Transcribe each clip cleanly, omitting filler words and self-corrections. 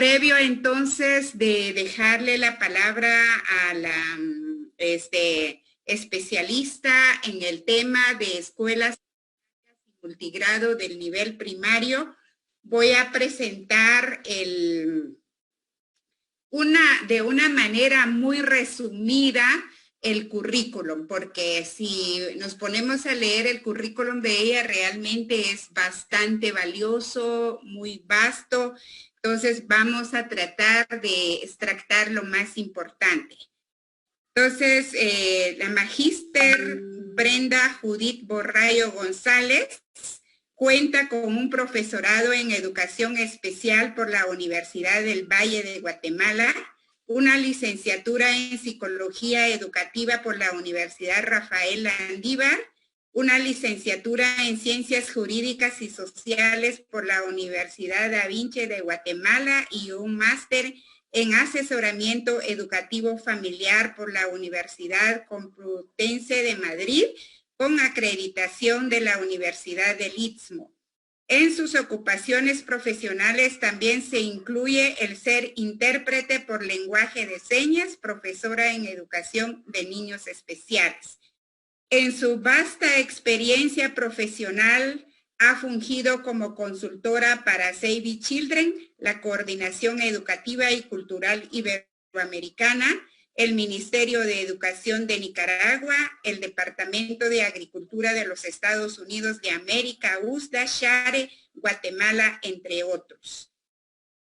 Previo entonces de dejarle la palabra a la especialista en el tema de escuelas multigrado del nivel primario, voy a presentar de una manera muy resumida el currículum, porque si nos ponemos a leer el currículum de ella, realmente es bastante valioso, muy vasto. Entonces vamos a tratar de extractar lo más importante. Entonces, la magíster Brenda Judith Borrayo González cuenta con un profesorado en educación especial por la Universidad del Valle de Guatemala, una licenciatura en psicología educativa por la Universidad Rafael Landívar, una licenciatura en ciencias jurídicas y sociales por la Universidad Da Vinci de Guatemala y un máster en asesoramiento educativo familiar por la Universidad Complutense de Madrid, con acreditación de la Universidad del Istmo. En sus ocupaciones profesionales también se incluye el ser intérprete por lenguaje de señas, profesora en educación de niños especiales. En su vasta experiencia profesional, ha fungido como consultora para Save the Children, la Coordinación Educativa y Cultural Iberoamericana, el Ministerio de Educación de Nicaragua, el Departamento de Agricultura de los Estados Unidos de América, USDA, Share, Guatemala, entre otros.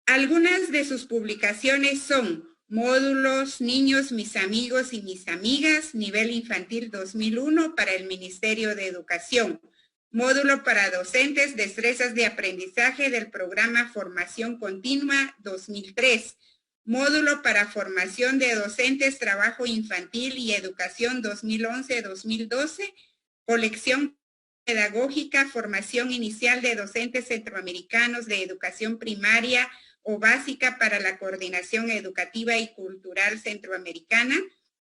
Algunas de sus publicaciones son Módulos Niños, Mis Amigos y Mis Amigas, nivel infantil 2001 para el Ministerio de Educación. Módulo para docentes, destrezas de aprendizaje del programa Formación Continua 2003. Módulo para formación de docentes, trabajo infantil y educación 2011-2012. Colección pedagógica, formación inicial de docentes centroamericanos de educación primaria o básica para la coordinación educativa y cultural centroamericana.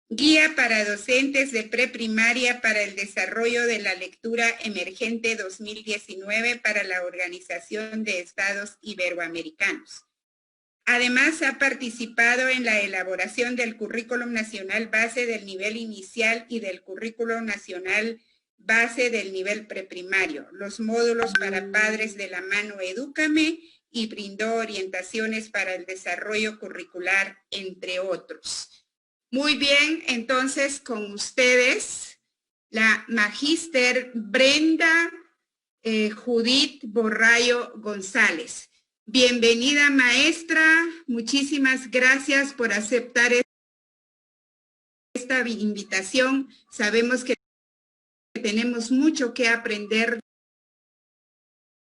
Guía para docentes de preprimaria para el desarrollo de la lectura emergente 2019 para la Organización de Estados Iberoamericanos. Además, ha participado en la elaboración del Currículum Nacional Base del nivel inicial y del Currículum Nacional Base del nivel preprimario, los módulos para padres de la mano Edúcame, y brindó orientaciones para el desarrollo curricular, entre otros. Muy bien, entonces con ustedes, la magíster Brenda Judith Borrayo González. Bienvenida, maestra. Muchísimas gracias por aceptar esta invitación. Sabemos que tenemos mucho que aprender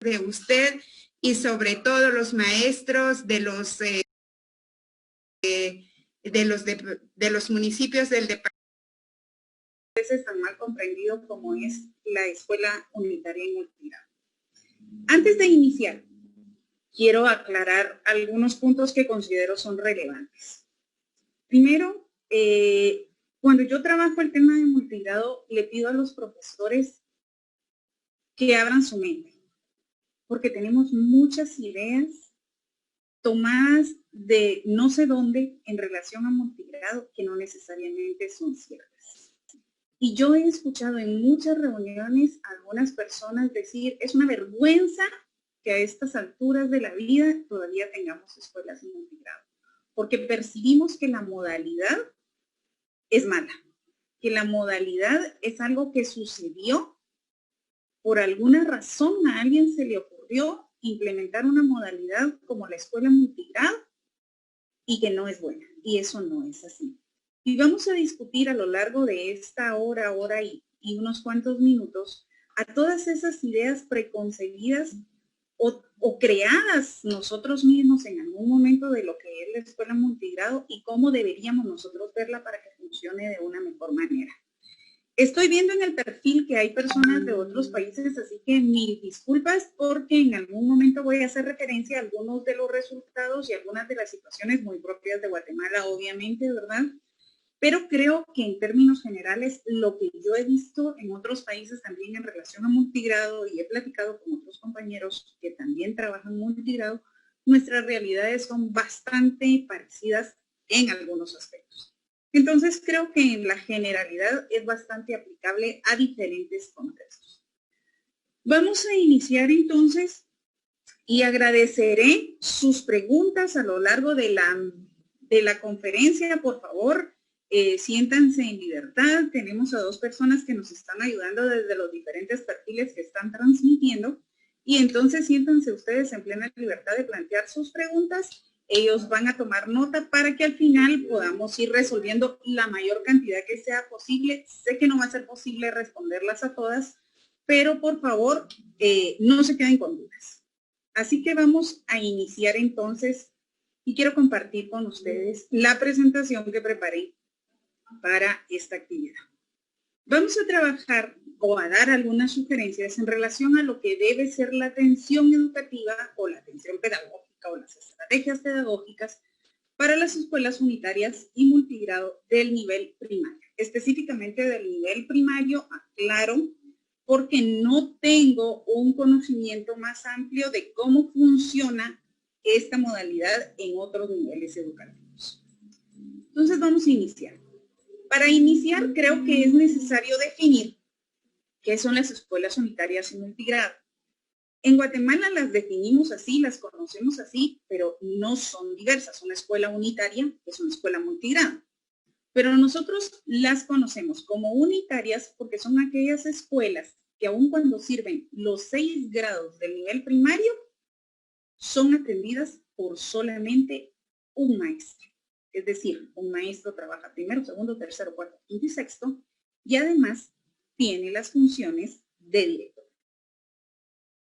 de usted y sobre todo los maestros de los municipios del departamento. Es tan mal comprendido como es la escuela unitaria en multigrado. Antes de iniciar, quiero aclarar algunos puntos que considero son relevantes. Primero, cuando yo trabajo el tema de multigrado, le pido a los profesores que abran su mente, porque tenemos muchas ideas tomadas de no sé dónde en relación a multigrado que no necesariamente son ciertas. Y yo he escuchado en muchas reuniones a algunas personas decir, es una vergüenza que a estas alturas de la vida todavía tengamos escuelas en multigrado, porque percibimos que la modalidad es mala, que la modalidad es algo que sucedió, por alguna razón a alguien se le ocurrió implementar una modalidad como la escuela multigrado y que no es buena, y eso no es así. Y vamos a discutir a lo largo de esta hora y unos cuantos minutos a todas esas ideas preconcebidas o creadas nosotros mismos en algún momento de lo que es la escuela multigrado y cómo deberíamos nosotros verla para que funcione de una mejor manera. Estoy viendo en el perfil que hay personas de otros países, así que mil disculpas porque en algún momento voy a hacer referencia a algunos de los resultados y algunas de las situaciones muy propias de Guatemala, obviamente, ¿verdad? Pero creo que en términos generales, lo que yo he visto en otros países también en relación a multigrado, y he platicado con otros compañeros que también trabajan multigrado, nuestras realidades son bastante parecidas en algunos aspectos. Entonces, creo que en la generalidad es bastante aplicable a diferentes contextos. Vamos a iniciar entonces y agradeceré sus preguntas a lo largo de la conferencia. Por favor, siéntanse en libertad. Tenemos a 2 personas que nos están ayudando desde los diferentes perfiles que están transmitiendo. Y entonces siéntanse ustedes en plena libertad de plantear sus preguntas. Ellos van a tomar nota para que al final podamos ir resolviendo la mayor cantidad que sea posible. Sé que no va a ser posible responderlas a todas, pero por favor, no se queden con dudas. Así que vamos a iniciar entonces y quiero compartir con ustedes la presentación que preparé para esta actividad. Vamos a trabajar o a dar algunas sugerencias en relación a lo que debe ser la atención educativa o la atención pedagógica o las estrategias pedagógicas para las escuelas unitarias y multigrado del nivel primario. Específicamente del nivel primario, aclaro, porque no tengo un conocimiento más amplio de cómo funciona esta modalidad en otros niveles educativos. Entonces vamos a iniciar. Para iniciar, creo que es necesario definir qué son las escuelas unitarias y multigrado. En Guatemala las definimos así, las conocemos así, pero no son diversas. Una escuela unitaria es una escuela multigrado. Pero nosotros las conocemos como unitarias porque son aquellas escuelas que aun cuando sirven los 6 grados del nivel primario, son atendidas por solamente un maestro. Es decir, un maestro trabaja primero, segundo, tercero, cuarto, quinto y sexto, y además tiene las funciones de director.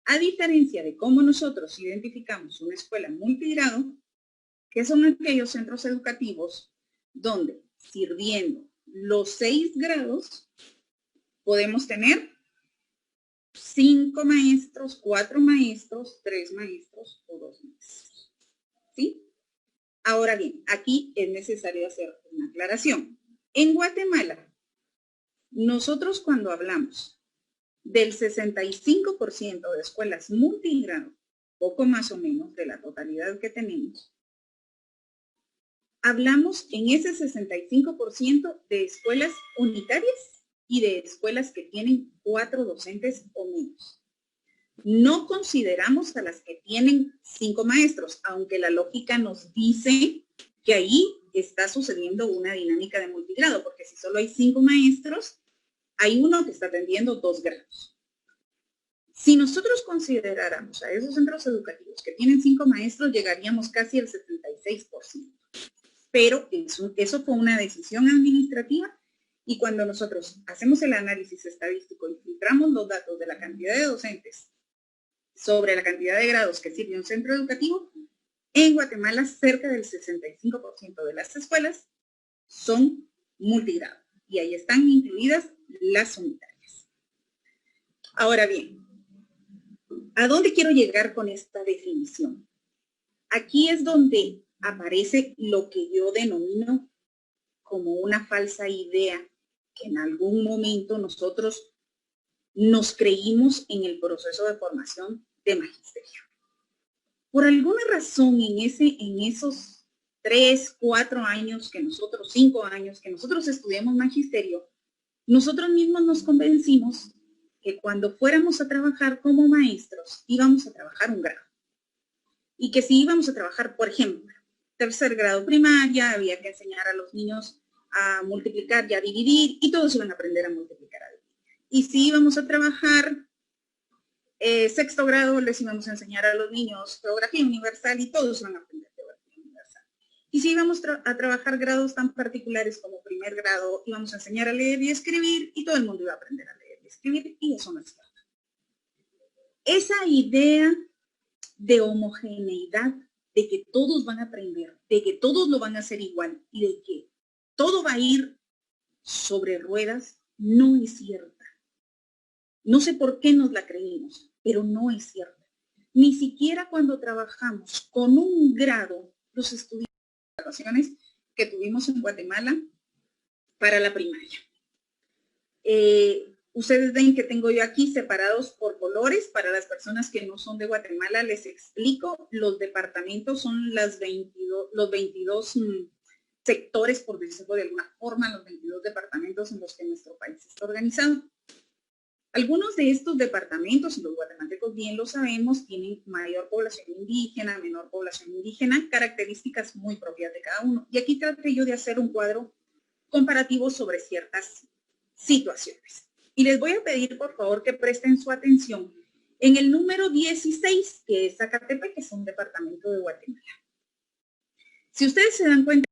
A diferencia de cómo nosotros identificamos una escuela multigrado, que son aquellos centros educativos donde, sirviendo los 6 grados, podemos tener 5 maestros, 4 maestros, 3 maestros o 2 maestros. ¿Sí? Ahora bien, aquí es necesario hacer una aclaración. En Guatemala, nosotros cuando hablamos del 65% de escuelas multigrado, poco más o menos de la totalidad que tenemos, hablamos en ese 65% de escuelas unitarias y de escuelas que tienen 4 docentes o menos. No consideramos a las que tienen 5 maestros, aunque la lógica nos dice que ahí está sucediendo una dinámica de multigrado, porque si solo hay 5 maestros, hay uno que está atendiendo 2 grados. Si nosotros consideráramos a esos centros educativos que tienen 5 maestros, llegaríamos casi al 76%. Pero eso fue una decisión administrativa y cuando nosotros hacemos el análisis estadístico y filtramos los datos de la cantidad de docentes sobre la cantidad de grados que sirve un centro educativo, en Guatemala cerca del 65% de las escuelas son multigrado y ahí están incluidas las unitarias. Ahora bien, ¿a dónde quiero llegar con esta definición? Aquí es donde aparece lo que yo denomino como una falsa idea que en algún momento nosotros nos creímos en el proceso de formación de magisterio. Por alguna razón en esos 3, 4 años que nosotros, 5 años que nosotros estudiamos magisterio, nosotros mismos nos convencimos que cuando fuéramos a trabajar como maestros íbamos a trabajar un grado. Y que si íbamos a trabajar, por ejemplo, 3er grado primaria, había que enseñar a los niños a multiplicar y a dividir y todos iban a aprender a multiplicar, a dividir. Y si íbamos a trabajar 6º grado, les íbamos a enseñar a los niños geografía universal y todos van a aprender geografía universal. Y si íbamos a trabajar grados tan particulares como 1er grado, íbamos a enseñar a leer y escribir y todo el mundo iba a aprender a leer y escribir y eso no es cierto. Esa idea de homogeneidad, de que todos van a aprender, de que todos lo van a hacer igual y de que todo va a ir sobre ruedas, no es cierta. No sé por qué nos la creímos, pero no es cierta. Ni siquiera cuando trabajamos con un grado, los estudiantes de graduaciones que tuvimos en Guatemala para la primaria. Ustedes ven que tengo yo aquí separados por colores. Para las personas que no son de Guatemala, les explico. Los departamentos son los 22 sectores, por decirlo de alguna forma, los 22 departamentos en los que nuestro país está organizado. Algunos de estos departamentos, y los guatemaltecos bien lo sabemos, tienen mayor población indígena, menor población indígena, características muy propias de cada uno. Y aquí traté yo de hacer un cuadro comparativo sobre ciertas situaciones. Y les voy a pedir, por favor, que presten su atención en el número 16, que es Zacatepec, que es un departamento de Guatemala. Si ustedes se dan cuenta,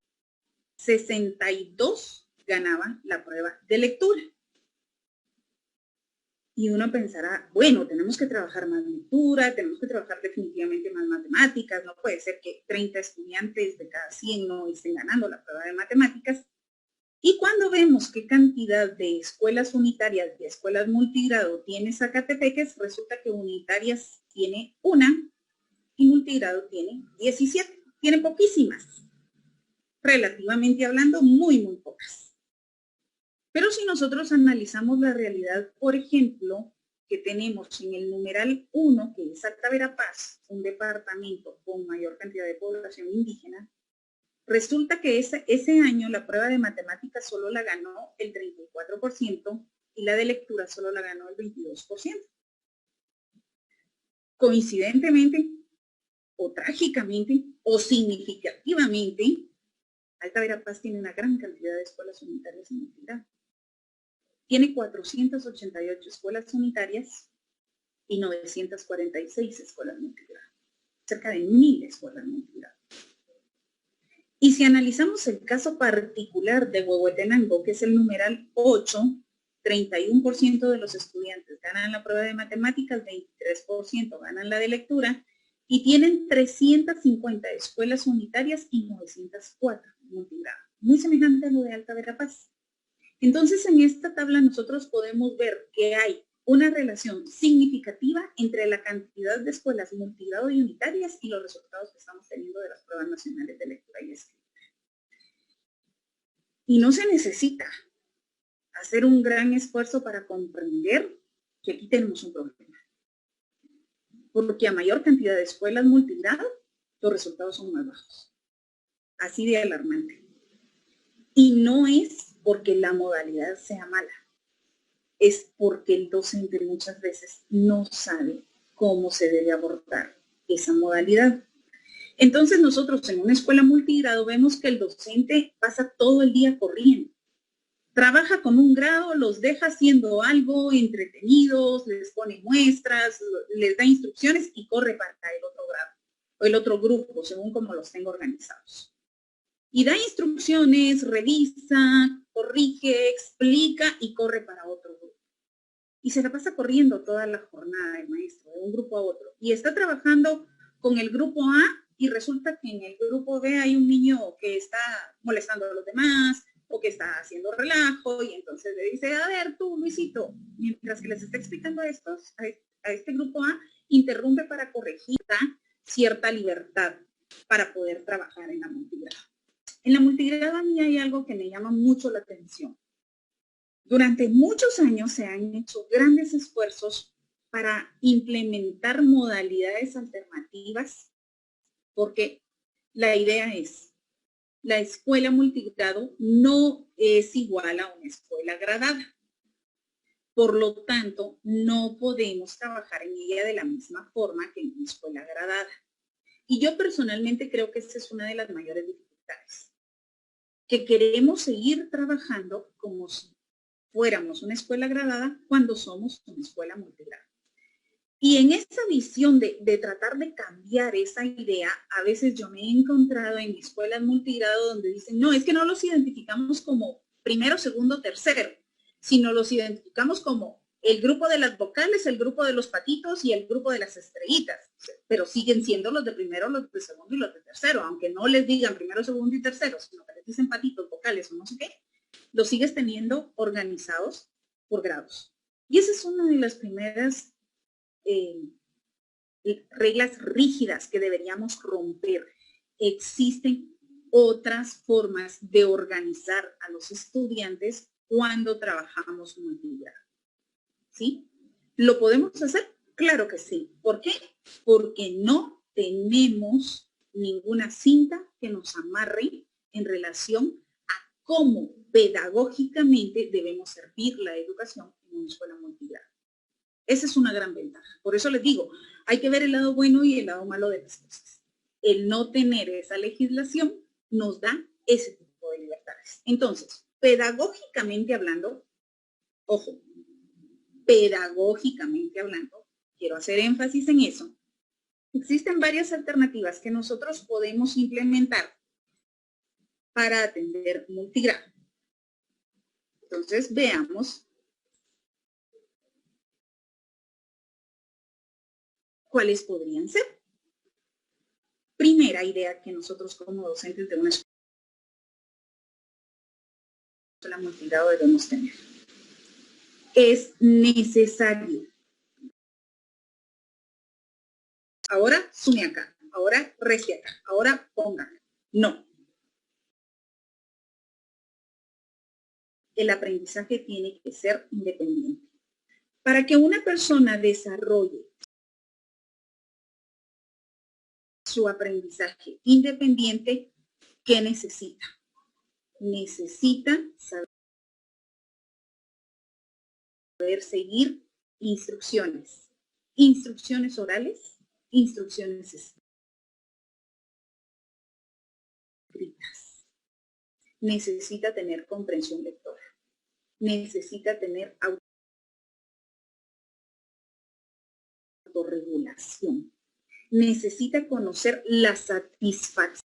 62 ganaban la prueba de lectura. Y uno pensará, bueno, tenemos que trabajar más lectura, tenemos que trabajar definitivamente más matemáticas, no puede ser que 30 estudiantes de cada 100 no estén ganando la prueba de matemáticas. Y cuando vemos qué cantidad de escuelas unitarias y escuelas multigrado tiene Zacatepec, resulta que unitarias tiene una y multigrado tiene 17. Tiene poquísimas. Relativamente hablando, muy, muy pocas. Pero si nosotros analizamos la realidad, por ejemplo, que tenemos en el numeral 1, que es Alta Verapaz, un departamento con mayor cantidad de población indígena, resulta que ese año la prueba de matemáticas solo la ganó el 34% y la de lectura solo la ganó el 22%. Coincidentemente, o trágicamente, o significativamente, Alta Verapaz tiene una gran cantidad de escuelas unitarias en multigrado. Tiene 488 escuelas unitarias y 946 escuelas multigrado. Cerca de 1000 escuelas multigrado. Y si analizamos el caso particular de Huehuetenango, que es el numeral 8, 31% de los estudiantes ganan la prueba de matemáticas, 23% ganan la de lectura, y tienen 350 escuelas unitarias y 904 multigrado. Muy semejante a lo de Alta Verapaz. Entonces, en esta tabla nosotros podemos ver que hay una relación significativa entre la cantidad de escuelas multigrado y unitarias y los resultados que estamos teniendo de las pruebas nacionales de lectura y escritura. Y no se necesita hacer un gran esfuerzo para comprender que aquí tenemos un problema. Porque a mayor cantidad de escuelas multigrado, los resultados son más bajos. Así de alarmante. Y no es porque la modalidad sea mala, es porque el docente muchas veces no sabe cómo se debe abordar esa modalidad. Entonces nosotros en una escuela multigrado vemos que el docente pasa todo el día corriendo. Trabaja con un grado, los deja haciendo algo, entretenidos, les pone muestras, les da instrucciones y corre para el otro grado o el otro grupo, según como los tengo organizados. Y da instrucciones, revisa, corrige, explica y corre para otro grupo. Y se la pasa corriendo toda la jornada el maestro, de un grupo a otro. Y está trabajando con el grupo A y resulta que en el grupo B hay un niño que está molestando a los demás o que está haciendo relajo y entonces le dice, a ver tú, Luisito, mientras que les está explicando a este grupo A, interrumpe para corregir cierta libertad para poder trabajar en la multigrado. En la multigrado a mí hay algo que me llama mucho la atención. Durante muchos años se han hecho grandes esfuerzos para implementar modalidades alternativas porque la idea es, la escuela multigrado no es igual a una escuela gradada. Por lo tanto, no podemos trabajar en ella de la misma forma que en una escuela gradada. Y yo personalmente creo que esa es una de las mayores dificultades. Que queremos seguir trabajando como si fuéramos una escuela gradada cuando somos una escuela multigrado. Y en esa visión de tratar de cambiar esa idea, a veces yo me he encontrado en escuelas multigrado donde dicen, no, es que no los identificamos como primero, segundo, tercero, sino los identificamos como el grupo de las vocales, el grupo de los patitos y el grupo de las estrellitas, pero siguen siendo los de primero, los de segundo y los de tercero, aunque no les digan primero, segundo y tercero, sino que les dicen patitos, vocales o no sé qué, los sigues teniendo organizados por grados. Y esa es una de las primeras reglas rígidas que deberíamos romper. Existen otras formas de organizar a los estudiantes cuando trabajamos multigrado. ¿sí? ¿Lo podemos hacer? Claro que sí. ¿Por qué? Porque no tenemos ninguna cinta que nos amarre en relación a cómo pedagógicamente debemos servir la educación en una escuela multigrado. Esa es una gran ventaja. Por eso les digo, hay que ver el lado bueno y el lado malo de las cosas. El no tener esa legislación nos da ese tipo de libertades. Entonces, pedagógicamente hablando, ojo, pedagógicamente hablando, quiero hacer énfasis en eso, existen varias alternativas que nosotros podemos implementar para atender multigrado. Entonces, veamos cuáles podrían ser. Primera idea que nosotros como docentes de una escuela multigrado debemos tener. Es necesario. Ahora sume acá, ahora reste acá, ahora ponga acá. No. El aprendizaje tiene que ser independiente. Para que una persona desarrolle su aprendizaje independiente, ¿qué necesita? Necesita saber seguir instrucciones. Instrucciones orales, instrucciones escritas. Necesita tener comprensión lectora. Necesita tener autorregulación. Necesita conocer la satisfacción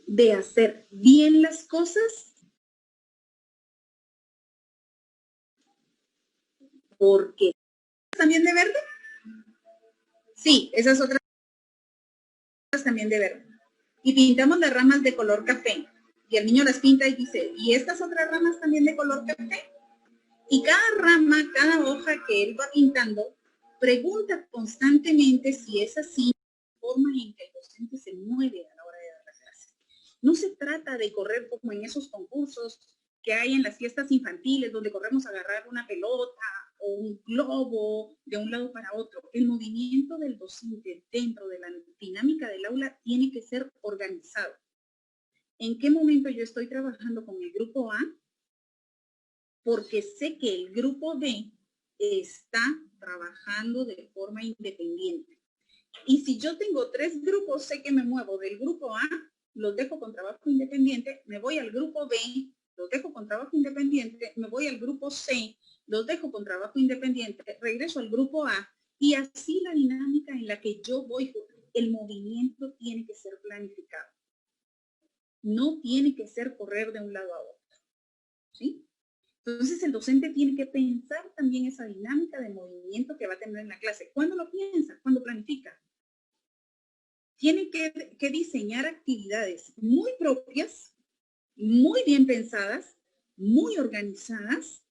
de hacer bien las cosas porque también de verde. Sí, esas otras también de verde. Y pintamos las ramas de color café. Y el niño las pinta y dice, ¿y estas otras ramas también de color café? Y cada rama, cada hoja que él va pintando, pregunta constantemente si es así, la forma en que el docente se mueve a la hora de dar la clase. No se trata de correr como en esos concursos que hay en las fiestas infantiles, donde corremos a agarrar una pelota o un globo de un lado para otro. El movimiento del docente dentro de la dinámica del aula tiene que ser organizado. ¿En qué momento yo estoy trabajando con el grupo A? Porque sé que el grupo B está trabajando de forma independiente. Y si yo tengo 3 grupos, sé que me muevo del grupo A, los dejo con trabajo independiente, me voy al grupo B, los dejo con trabajo independiente, me voy al grupo C, los dejo con trabajo independiente, regreso al grupo A, y así la dinámica en la que yo voy, el movimiento tiene que ser planificado. No tiene que ser correr de un lado a otro, ¿sí? Entonces el docente tiene que pensar también esa dinámica de movimiento que va a tener en la clase. ¿Cuándo lo piensa? ¿Cuándo planifica? Tiene que diseñar actividades muy propias, muy bien pensadas, muy organizadas.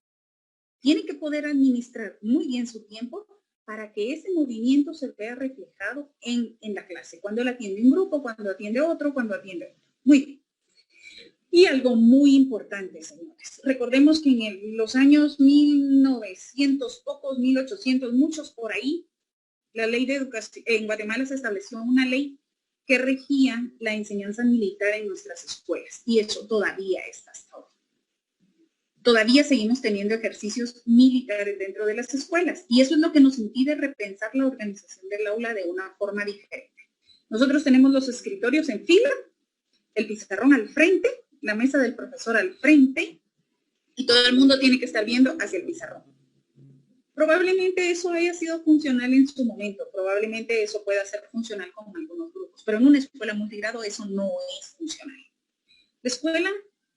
Tiene que poder administrar muy bien su tiempo para que ese movimiento se vea reflejado en la clase. Cuando él atiende un grupo, cuando atiende otro, cuando atiende otro. Muy bien. Y algo muy importante, señores. Recordemos que en los años 1900, pocos, 1800, muchos por ahí, la ley de educación, en Guatemala se estableció una ley que regía la enseñanza militar en nuestras escuelas. Y eso todavía está hasta hoy. Todavía seguimos teniendo ejercicios militares dentro de las escuelas. Y eso es lo que nos impide repensar la organización del aula de una forma diferente. Nosotros tenemos los escritorios en fila, el pizarrón al frente, la mesa del profesor al frente, y todo el mundo tiene que estar viendo hacia el pizarrón. Probablemente eso haya sido funcional en su momento, probablemente eso pueda ser funcional con algunos grupos, pero en una escuela multigrado eso no es funcional. La escuela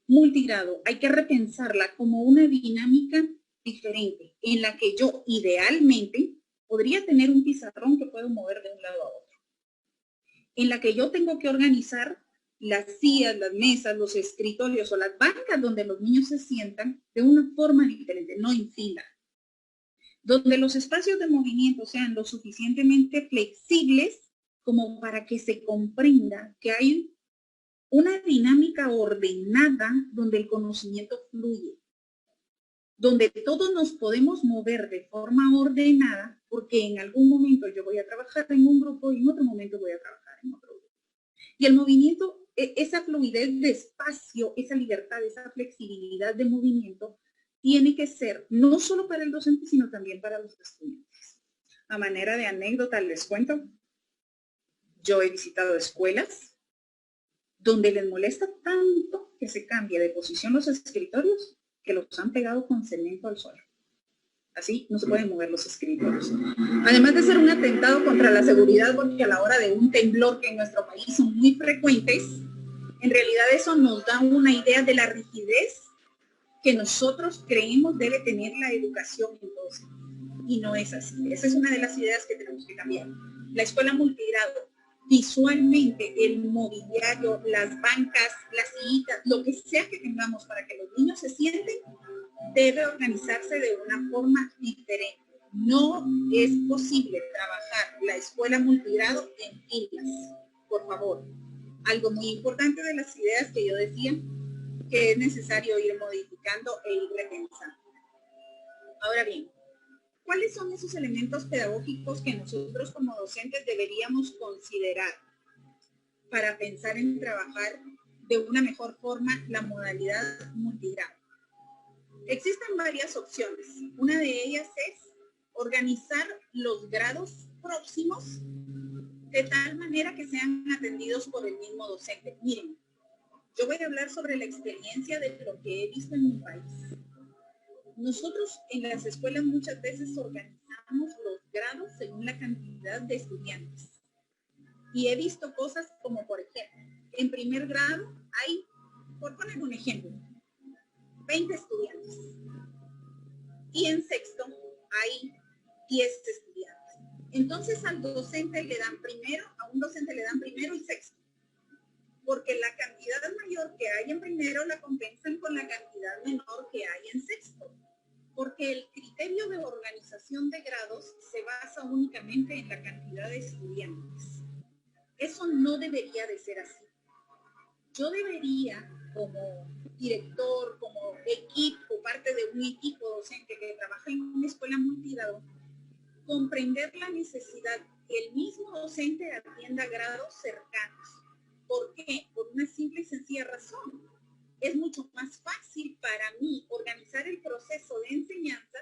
multigrado hay que repensarla como una dinámica diferente, en la que yo idealmente podría tener un pizarrón que puedo mover de un lado a otro, en la que yo tengo que organizar las sillas, las mesas, los escritorios o las bancas donde los niños se sientan de una forma diferente, no en fila. Donde los espacios de movimiento sean lo suficientemente flexibles como para que se comprenda que hay una dinámica ordenada donde el conocimiento fluye. donde todos nos podemos mover de forma ordenada, porque en algún momento yo voy a trabajar en un grupo y en otro momento voy a trabajar en otro grupo. Y el movimiento, esa fluidez de espacio, esa libertad, esa flexibilidad de movimiento, tiene que ser no solo para el docente, sino también para los estudiantes. A manera de anécdota les cuento, yo he visitado escuelas donde les molesta tanto que se cambie de posición los escritorios que los han pegado con cemento al suelo. Así no se pueden mover los escritorios. Además de ser un atentado contra la seguridad, porque a la hora de un temblor que en nuestro país son muy frecuentes, en realidad eso nos da una idea de la rigidez que nosotros creemos debe tener la educación entonces. Y no es así. Esa es una de las ideas que tenemos que cambiar. La escuela multigrado, visualmente, el mobiliario, las bancas, las sillitas, lo que sea que tengamos para que los niños se sienten, debe organizarse de una forma diferente. No es posible trabajar la escuela multigrado en filas, por favor. Algo muy importante de las ideas que yo decía, que es necesario ir modificando e ir repensando. Ahora bien, ¿cuáles son esos elementos pedagógicos que nosotros como docentes deberíamos considerar para pensar en trabajar de una mejor forma la modalidad multigrado? Existen varias opciones. Una de ellas es organizar los grados próximos de tal manera que sean atendidos por el mismo docente. Miren, yo voy a hablar sobre la experiencia de lo que he visto en mi país. Nosotros en las escuelas muchas veces organizamos los grados según la cantidad de estudiantes. Y he visto cosas como, por ejemplo, en primer grado hay, por poner un ejemplo, 20 estudiantes. Y en sexto hay 10 estudiantes. Entonces al docente le dan primero, a un docente le dan primero y sexto. Porque la cantidad mayor que hay en primero la compensan con la cantidad menor que hay en sexto. Porque el criterio de organización de grados se basa únicamente en la cantidad de estudiantes. Eso no debería de ser así. Yo debería, como director, como equipo, parte de un equipo docente que trabaja en una escuela multigrado, comprender la necesidad que el mismo docente atienda grados cercanos. ¿Por qué? Por una simple y sencilla razón. Es mucho más fácil para mí organizar el proceso de enseñanza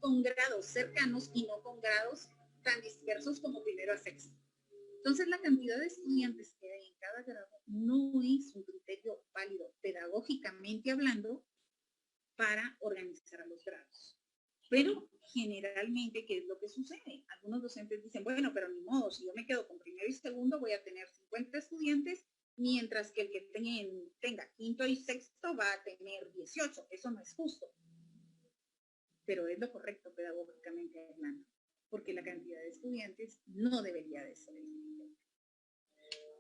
con grados cercanos y no con grados tan dispersos como primero a sexto. Entonces, la cantidad de estudiantes que hay en cada grado no es un criterio válido pedagógicamente hablando para organizar a los grados. Pero generalmente, ¿qué es lo que sucede? Algunos docentes dicen, bueno, pero ni modo, si yo me quedo con primero y segundo voy a tener 50 estudiantes, mientras que el que tenga quinto y sexto va a tener 18. Eso no es justo. Pero es lo correcto pedagógicamente hablando, porque la cantidad de estudiantes no debería de ser el criterio.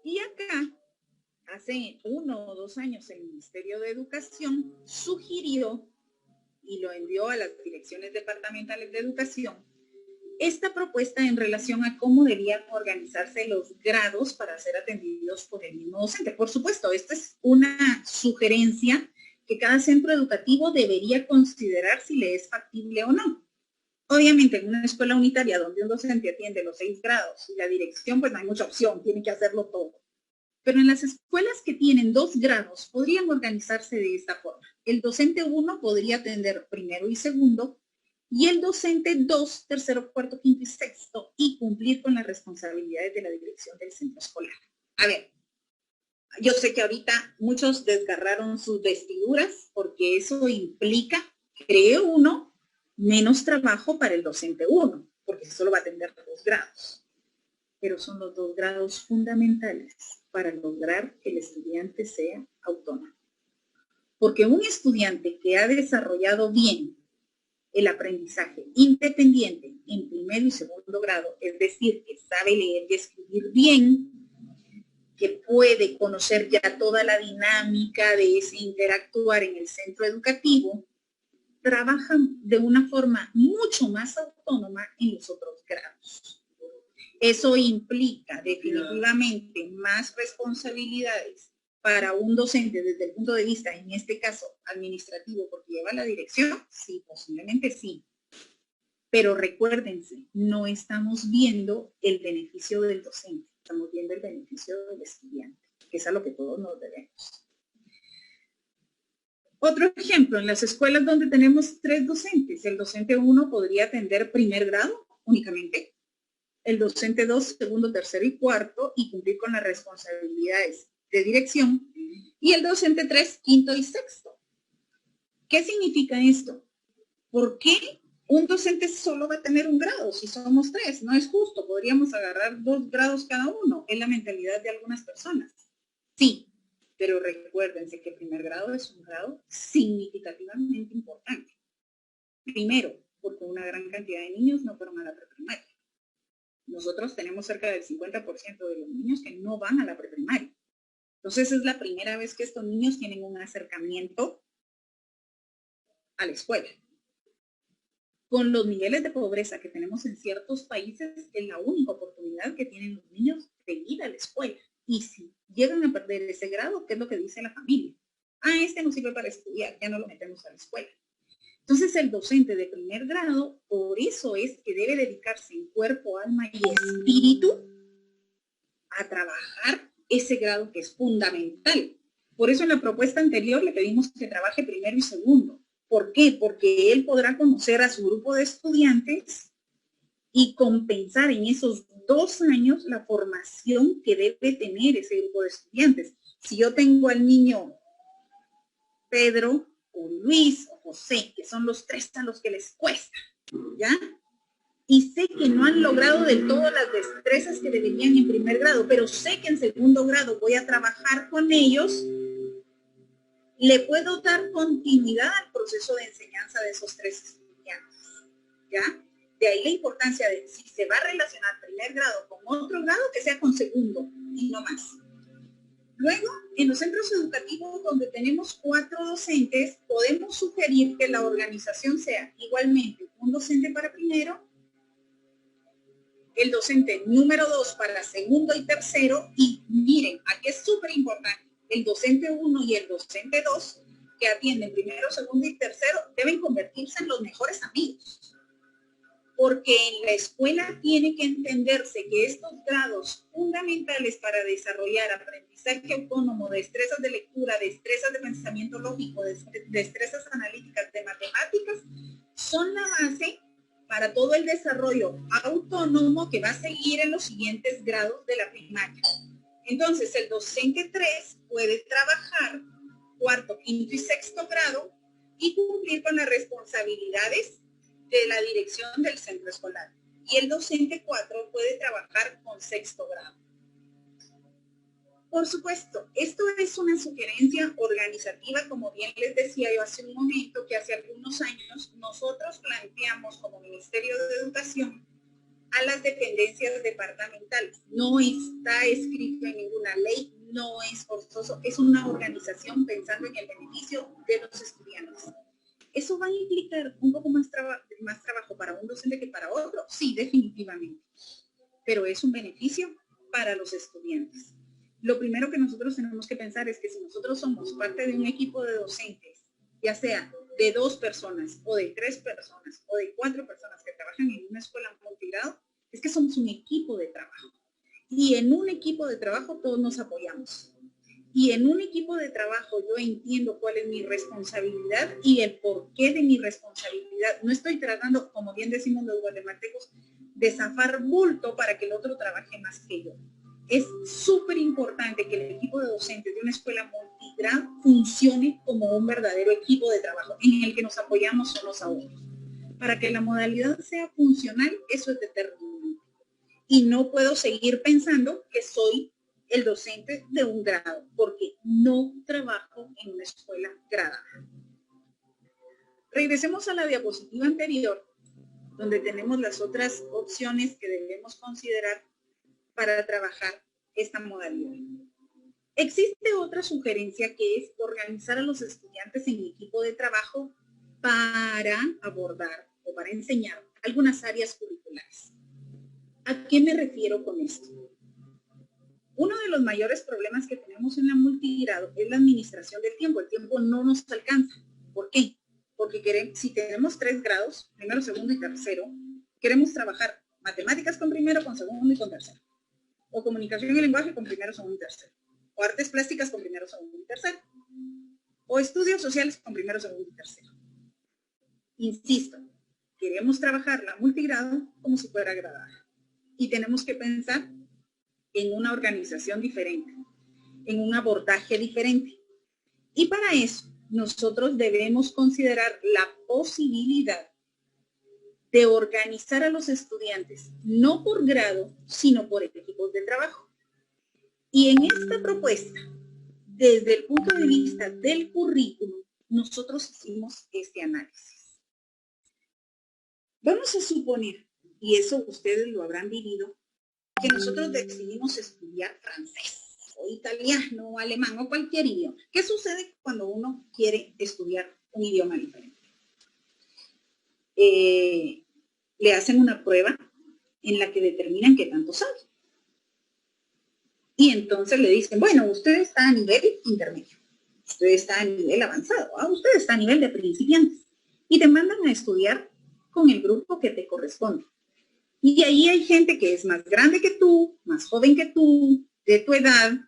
Y acá, hace 1 o 2 años, el Ministerio de Educación sugirió y lo envió a las direcciones departamentales de educación, esta propuesta en relación a cómo debían organizarse los grados para ser atendidos por el mismo docente. Por supuesto, esta es una sugerencia que cada centro educativo debería considerar si le es factible o no. Obviamente, en una escuela unitaria donde un docente atiende los 6 grados y la dirección, pues no hay mucha opción, tiene que hacerlo todo. Pero en las escuelas que tienen 2 grados podrían organizarse de esta forma. El docente 1 podría atender primero y segundo, y el docente 2, tercero, cuarto, quinto y sexto, y cumplir con las responsabilidades de la dirección del centro escolar. A ver, yo sé que ahorita muchos desgarraron sus vestiduras porque eso implica, creo uno, menos trabajo para el docente 1, porque solo va a atender 2 grados. Pero son los 2 grados fundamentales para lograr que el estudiante sea autónomo. Porque un estudiante que ha desarrollado bien el aprendizaje independiente en primero y segundo grado, es decir, que sabe leer y escribir bien, que puede conocer ya toda la dinámica de ese interactuar en el centro educativo, trabajan de una forma mucho más autónoma en los otros grados. Eso implica definitivamente más responsabilidades para un docente desde el punto de vista, en este caso, administrativo, porque lleva la dirección? Sí, posiblemente sí. Pero recuérdense, no estamos viendo el beneficio del docente, estamos viendo el beneficio del estudiante, que es a lo que todos nos debemos. Otro ejemplo, en las escuelas donde tenemos 3 docentes, el docente 1 podría atender primer grado únicamente, el docente 2, segundo, tercero y cuarto, y cumplir con las responsabilidades de dirección, y el docente 3, quinto y sexto. ¿Qué significa esto? ¿Por qué un docente solo va a tener un grado si somos 3? No es justo, podríamos agarrar 2 grados cada uno, es la mentalidad de algunas personas. Sí, pero recuérdense que el primer grado es un grado significativamente importante. Primero, porque una gran cantidad de niños no fueron a la preprimaria. Nosotros tenemos cerca del 50% de los niños que no van a la preprimaria. Entonces es la primera vez que estos niños tienen un acercamiento a la escuela. Con los niveles de pobreza que tenemos en ciertos países, es la única oportunidad que tienen los niños de ir a la escuela. Y si llegan a perder ese grado, ¿qué es lo que dice la familia? Este no sirve para estudiar, ya no lo metemos a la escuela. Entonces el docente de primer grado, por eso es que debe dedicarse en cuerpo, alma y espíritu a trabajar ese grado que es fundamental. Por eso en la propuesta anterior le pedimos que trabaje primero y segundo. ¿Por qué? Porque él podrá conocer a su grupo de estudiantes y compensar en esos 2 años la formación que debe tener ese grupo de estudiantes. Si yo tengo al niño Pedro o Luis o José, que son los 3 a los que les cuesta, ¿ya? Y sé que no han logrado del todo las destrezas que deberían en primer grado, pero sé que en segundo grado voy a trabajar con ellos, le puedo dar continuidad al proceso de enseñanza de esos 3 estudiantes, ¿ya? De ahí la importancia de si se va a relacionar primer grado con otro grado, que sea con segundo y no más. Luego, en los centros educativos donde tenemos 4 docentes, podemos sugerir que la organización sea igualmente un docente para primero, el docente número 2 para segundo y tercero, y miren, aquí es súper importante, el docente 1 y el docente 2, que atienden primero, segundo y tercero, deben convertirse en los mejores amigos. Porque en la escuela tiene que entenderse que estos grados fundamentales para desarrollar aprendizaje autónomo, destrezas de lectura, destrezas de pensamiento lógico, destrezas analíticas de matemáticas, son la base para todo el desarrollo autónomo que va a seguir en los siguientes grados de la primaria. Entonces, el docente 3 puede trabajar cuarto, quinto y sexto grado y cumplir con las responsabilidades de la dirección del centro escolar. Y el docente 4 puede trabajar con sexto grado. Por supuesto, esto es una sugerencia organizativa, como bien les decía yo hace un momento, que hace algunos años nosotros planteamos como Ministerio de Educación a las dependencias departamentales. No está escrito en ninguna ley, no es forzoso, es una organización pensando en el beneficio de los estudiantes. ¿Eso va a implicar un poco más trabajo para un docente que para otro? Sí, definitivamente. Pero es un beneficio para los estudiantes. Lo primero que nosotros tenemos que pensar es que si nosotros somos parte de un equipo de docentes, ya sea de 2 personas o de 3 personas o de 4 personas que trabajan en una escuela multigrado, es que somos un equipo de trabajo. Y en un equipo de trabajo todos nos apoyamos. Y en un equipo de trabajo yo entiendo cuál es mi responsabilidad y el porqué de mi responsabilidad. No estoy tratando, como bien decimos los guatemaltecos, de zafar bulto para que el otro trabaje más que yo. Es súper importante que el equipo de docentes de una escuela multigrado funcione como un verdadero equipo de trabajo en el que nos apoyamos unos a otros. Para que la modalidad sea funcional, eso es determinante. Y no puedo seguir pensando que soy el docente de un grado, porque no trabajo en una escuela gradada. Regresemos a la diapositiva anterior, donde tenemos las otras opciones que debemos considerar para trabajar esta modalidad. Existe otra sugerencia que es organizar a los estudiantes en equipo de trabajo para abordar o para enseñar algunas áreas curriculares. ¿A qué me refiero con esto? Uno de los mayores problemas que tenemos en la multigrado es la administración del tiempo. El tiempo no nos alcanza. ¿Por qué? Porque si tenemos 3 grados, primero, segundo y tercero, queremos trabajar matemáticas con primero, con segundo y con tercero. O comunicación y lenguaje con primero, segundo y tercero. O artes plásticas con primero, segundo y tercero. O estudios sociales con primero, segundo y tercero. Insisto, queremos trabajar la multigrado como si fuera gradada. Y tenemos que pensar en una organización diferente, en un abordaje diferente. Y para eso, nosotros debemos considerar la posibilidad de organizar a los estudiantes, no por grado, sino por equipos de trabajo. Y en esta propuesta, desde el punto de vista del currículum, nosotros hicimos este análisis. Vamos a suponer, y eso ustedes lo habrán vivido, que nosotros decidimos estudiar francés, o italiano, o alemán, o cualquier idioma. ¿Qué sucede cuando uno quiere estudiar un idioma diferente? Le hacen una prueba en la que determinan qué tanto sabe. Y entonces le dicen, bueno, usted está a nivel intermedio, usted está a nivel avanzado, usted está a nivel de principiantes. Y te mandan a estudiar con el grupo que te corresponde. Y ahí hay gente que es más grande que tú, más joven que tú, de tu edad,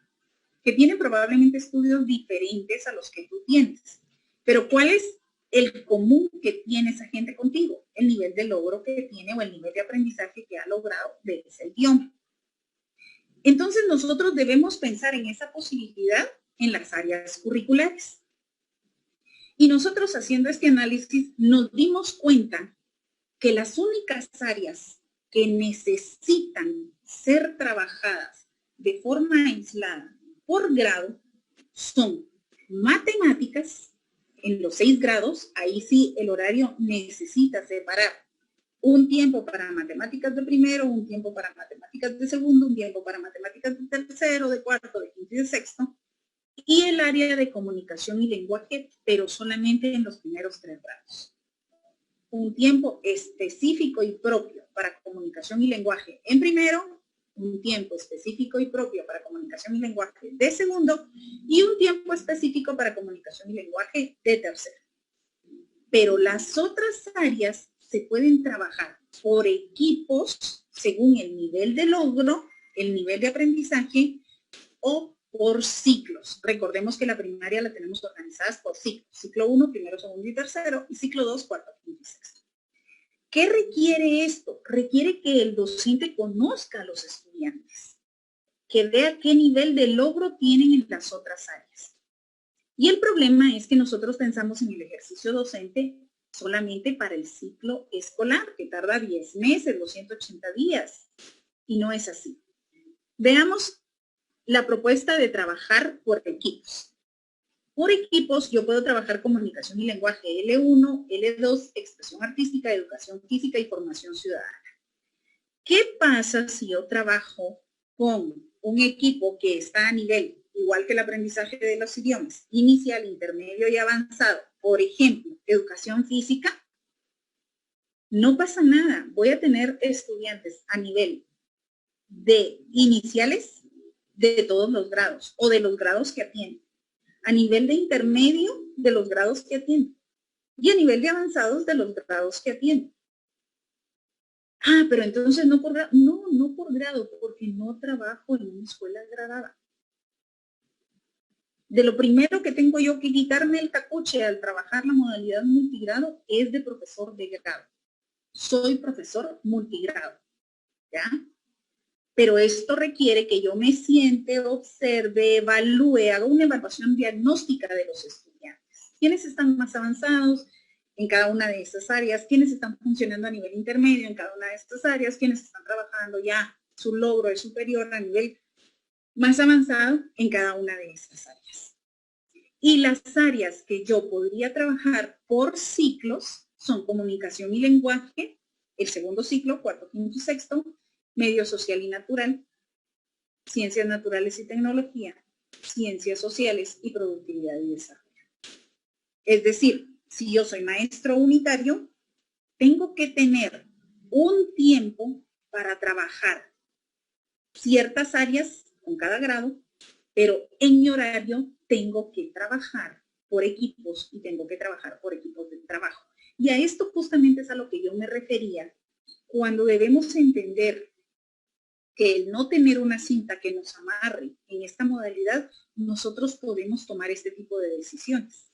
que tienen probablemente estudios diferentes a los que tú tienes. Pero ¿cuál es el común que tiene esa gente contigo? El nivel de logro que tiene o el nivel de aprendizaje que ha logrado de ese idioma. Entonces nosotros debemos pensar en esa posibilidad en las áreas curriculares. Y nosotros haciendo este análisis nos dimos cuenta que las únicas áreas que necesitan ser trabajadas de forma aislada por grado son matemáticas en los 6 grados. Ahí sí el horario necesita separar un tiempo para matemáticas de primero, un tiempo para matemáticas de segundo, un tiempo para matemáticas de tercero, de cuarto, de quinto y de sexto, y el área de comunicación y lenguaje, pero solamente en los primeros 3 grados. Un tiempo específico y propio para comunicación y lenguaje en primero, un tiempo específico y propio para comunicación y lenguaje de segundo, y un tiempo específico para comunicación y lenguaje de tercero. Pero las otras áreas se pueden trabajar por equipos según el nivel de logro, el nivel de aprendizaje o por ciclos. Recordemos que la primaria la tenemos organizadas por ciclos. Ciclo 1, primero, segundo y tercero, y ciclo 2, cuarto, quinto y sexto. ¿Qué requiere esto? Requiere que el docente conozca a los estudiantes, que vea qué nivel de logro tienen en las otras áreas. Y el problema es que nosotros pensamos en el ejercicio docente solamente para el ciclo escolar, que tarda 10 meses, 280 días, y no es así. Veamos la propuesta de trabajar por equipos. Por equipos yo puedo trabajar comunicación y lenguaje L1, L2, expresión artística, educación física y formación ciudadana. ¿Qué pasa si yo trabajo con un equipo que está a nivel, igual que el aprendizaje de los idiomas, inicial, intermedio y avanzado? Por ejemplo, educación física. No pasa nada. Voy a tener estudiantes a nivel de iniciales de todos los grados o de los grados que atienden. A nivel de intermedio de los grados que atienden y a nivel de avanzados de los grados que atienden. Pero entonces no por grado. No por grado, porque no trabajo en una escuela gradada. De lo primero que tengo yo que quitarme el capuche al trabajar la modalidad multigrado es de profesor de grado. Soy profesor multigrado, ¿ya? Pero esto requiere que yo me siente, observe, evalúe, haga una evaluación diagnóstica de los estudiantes. ¿Quiénes están más avanzados en cada una de estas áreas? ¿Quiénes están funcionando a nivel intermedio en cada una de estas áreas? ¿Quiénes están trabajando ya su logro es superior a nivel más avanzado en cada una de estas áreas? Y las áreas que yo podría trabajar por ciclos son comunicación y lenguaje, el segundo ciclo, cuarto, quinto y sexto, medio social y natural, ciencias naturales y tecnología, ciencias sociales y productividad y desarrollo. Es decir, si yo soy maestro unitario, tengo que tener un tiempo para trabajar ciertas áreas con cada grado, pero en mi horario tengo que trabajar por equipos y tengo que trabajar por equipos de trabajo. Y a esto justamente es a lo que yo me refería cuando debemos entender que el no tener una cinta que nos amarre en esta modalidad, nosotros podemos tomar este tipo de decisiones.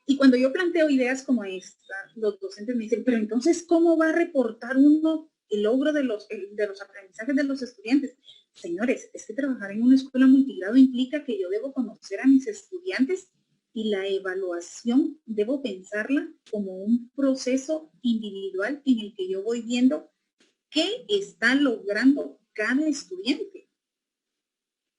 Y cuando yo planteo ideas como esta, los docentes me dicen, pero entonces, ¿cómo va a reportar uno el logro de los aprendizajes de los estudiantes? Señores, es que trabajar en una escuela multigrado implica que yo debo conocer a mis estudiantes y la evaluación debo pensarla como un proceso individual en el que yo voy viendo qué está logrando cada estudiante.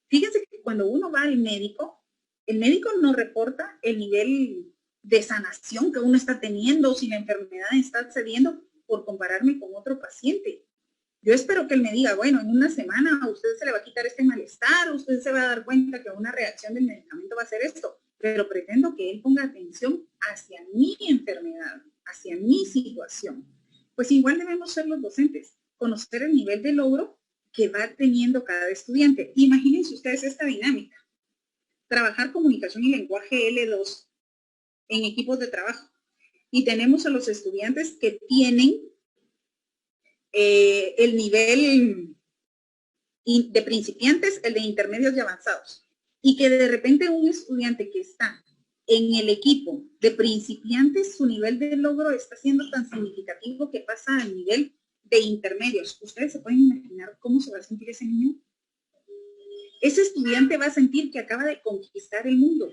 Fíjense que cuando uno va al médico, el médico no reporta el nivel de sanación que uno está teniendo, si la enfermedad está cediendo, por compararme con otro paciente. Yo espero que él me diga, bueno, en una semana a usted se le va a quitar este malestar, usted se va a dar cuenta que una reacción del medicamento va a ser esto, pero pretendo que él ponga atención hacia mi enfermedad, hacia mi situación. Pues igual debemos ser los docentes, conocer el nivel de logro que va teniendo cada estudiante. Imagínense ustedes esta dinámica. Trabajar comunicación y lenguaje L2 en equipos de trabajo. Y tenemos a los estudiantes que tienen el nivel de principiantes, el de intermedios y avanzados. Y que de repente un estudiante que está en el equipo de principiantes, su nivel de logro está siendo tan significativo que pasa al nivel de intermedios. ¿Ustedes se pueden imaginar cómo se va a sentir ese niño? Ese estudiante va a sentir que acaba de conquistar el mundo,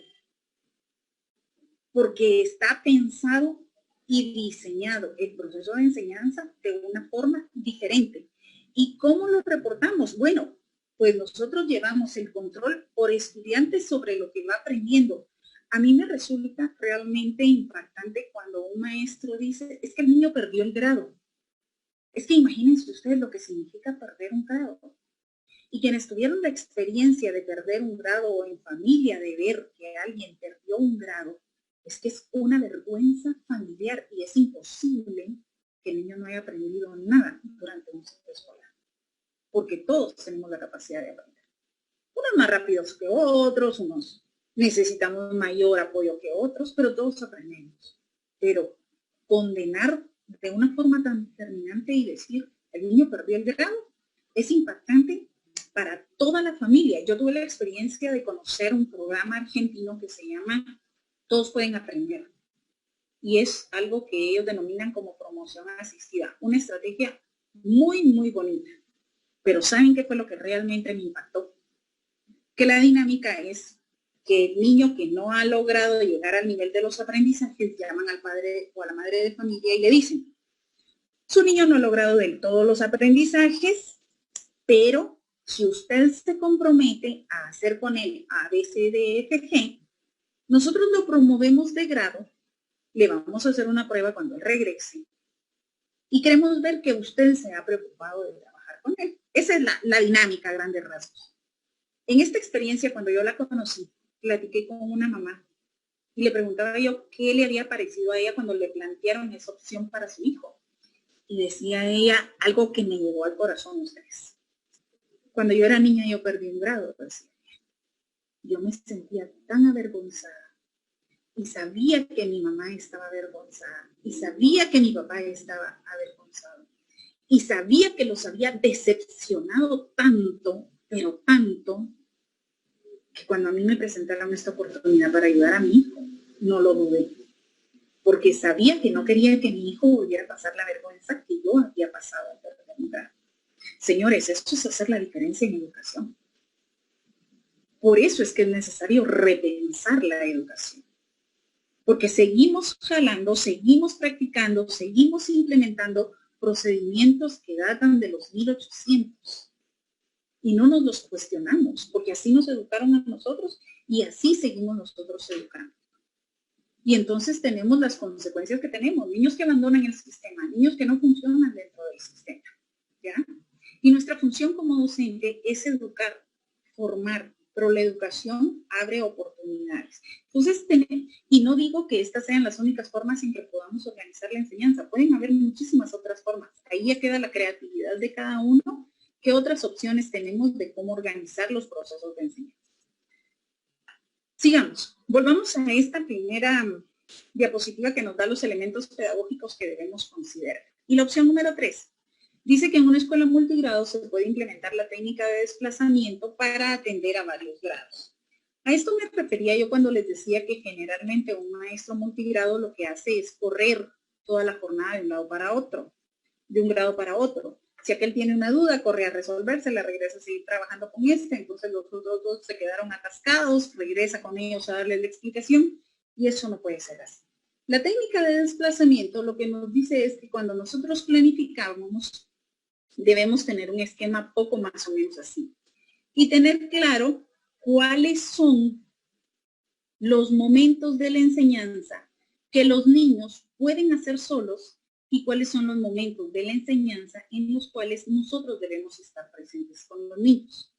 porque está pensado y diseñado el proceso de enseñanza de una forma diferente. ¿Y cómo lo reportamos? Bueno, pues nosotros llevamos el control por estudiantes sobre lo que va aprendiendo. A mí me resulta realmente impactante cuando un maestro dice, es que el niño perdió el grado. Es que imagínense ustedes lo que significa perder un grado. Y quienes tuvieron la experiencia de perder un grado o en familia de ver que alguien perdió un grado, es que es una vergüenza familiar y es imposible que el niño no haya aprendido nada durante un ciclo escolar. Porque todos tenemos la capacidad de aprender. Unos más rápidos que otros, unos necesitamos mayor apoyo que otros, pero todos aprendemos. Pero condenar de una forma tan determinante y decir, el niño perdió el grado, es impactante para toda la familia. Yo tuve la experiencia de conocer un programa argentino que se llama Todos Pueden Aprender. Y es algo que ellos denominan como promoción asistida. Una estrategia muy, muy bonita. Pero ¿saben qué fue lo que realmente me impactó? Que la dinámica es que el niño que no ha logrado llegar al nivel de los aprendizajes llaman al padre o a la madre de familia y le dicen, su niño no ha logrado del todo los aprendizajes, pero si usted se compromete a hacer con él A, B, C, D, F, G, nosotros lo promovemos de grado, le vamos a hacer una prueba cuando él regrese y queremos ver que usted se ha preocupado de trabajar con él. Esa es la dinámica a grandes rasgos. En esta experiencia, cuando yo la conocí, platiqué con una mamá y le preguntaba yo qué le había parecido a ella cuando le plantearon esa opción para su hijo. Y decía ella algo que me llegó al corazón, ustedes. Cuando yo era niña yo perdí un grado, decía ella. Yo me sentía tan avergonzada y sabía que mi mamá estaba avergonzada y sabía que mi papá estaba avergonzado y sabía que los había decepcionado tanto, pero tanto, que cuando a mí me presentaron esta oportunidad para ayudar a mi hijo, no lo dudé, porque sabía que no quería que mi hijo volviera a pasar la vergüenza que yo había pasado en perder un grado. Señores, esto es hacer la diferencia en educación. Por eso es que es necesario repensar la educación. Porque seguimos jalando, seguimos practicando, seguimos implementando procedimientos que datan de los 1800. Y no nos los cuestionamos, porque así nos educaron a nosotros y así seguimos nosotros educando. Y entonces tenemos las consecuencias que tenemos. Niños que abandonan el sistema, niños que no funcionan dentro del sistema. ¿Ya? Y nuestra función como docente es educar, formar, pero la educación abre oportunidades. Entonces, y no digo que estas sean las únicas formas en que podamos organizar la enseñanza. Pueden haber muchísimas otras formas. Ahí ya queda la creatividad de cada uno ¿Qué otras opciones tenemos de cómo organizar los procesos de enseñanza? Sigamos, volvamos a esta primera diapositiva que nos da los elementos pedagógicos que debemos considerar. Y la opción número 3 dice que en una escuela multigrado se puede implementar la técnica de desplazamiento para atender a varios grados. A esto me refería yo cuando les decía que generalmente un maestro multigrado lo que hace es correr toda la jornada de un lado para otro, de un grado para otro. Si aquel tiene una duda, corre a resolverse, la regresa a seguir trabajando con entonces los otros dos se quedaron atascados, regresa con ellos a darles la explicación, y eso no puede ser así. La técnica de desplazamiento lo que nos dice es que cuando nosotros planificamos, debemos tener un esquema poco más o menos así, y tener claro cuáles son los momentos de la enseñanza que los niños pueden hacer solos y cuáles son los momentos de la enseñanza en los cuales nosotros debemos estar presentes con los niños.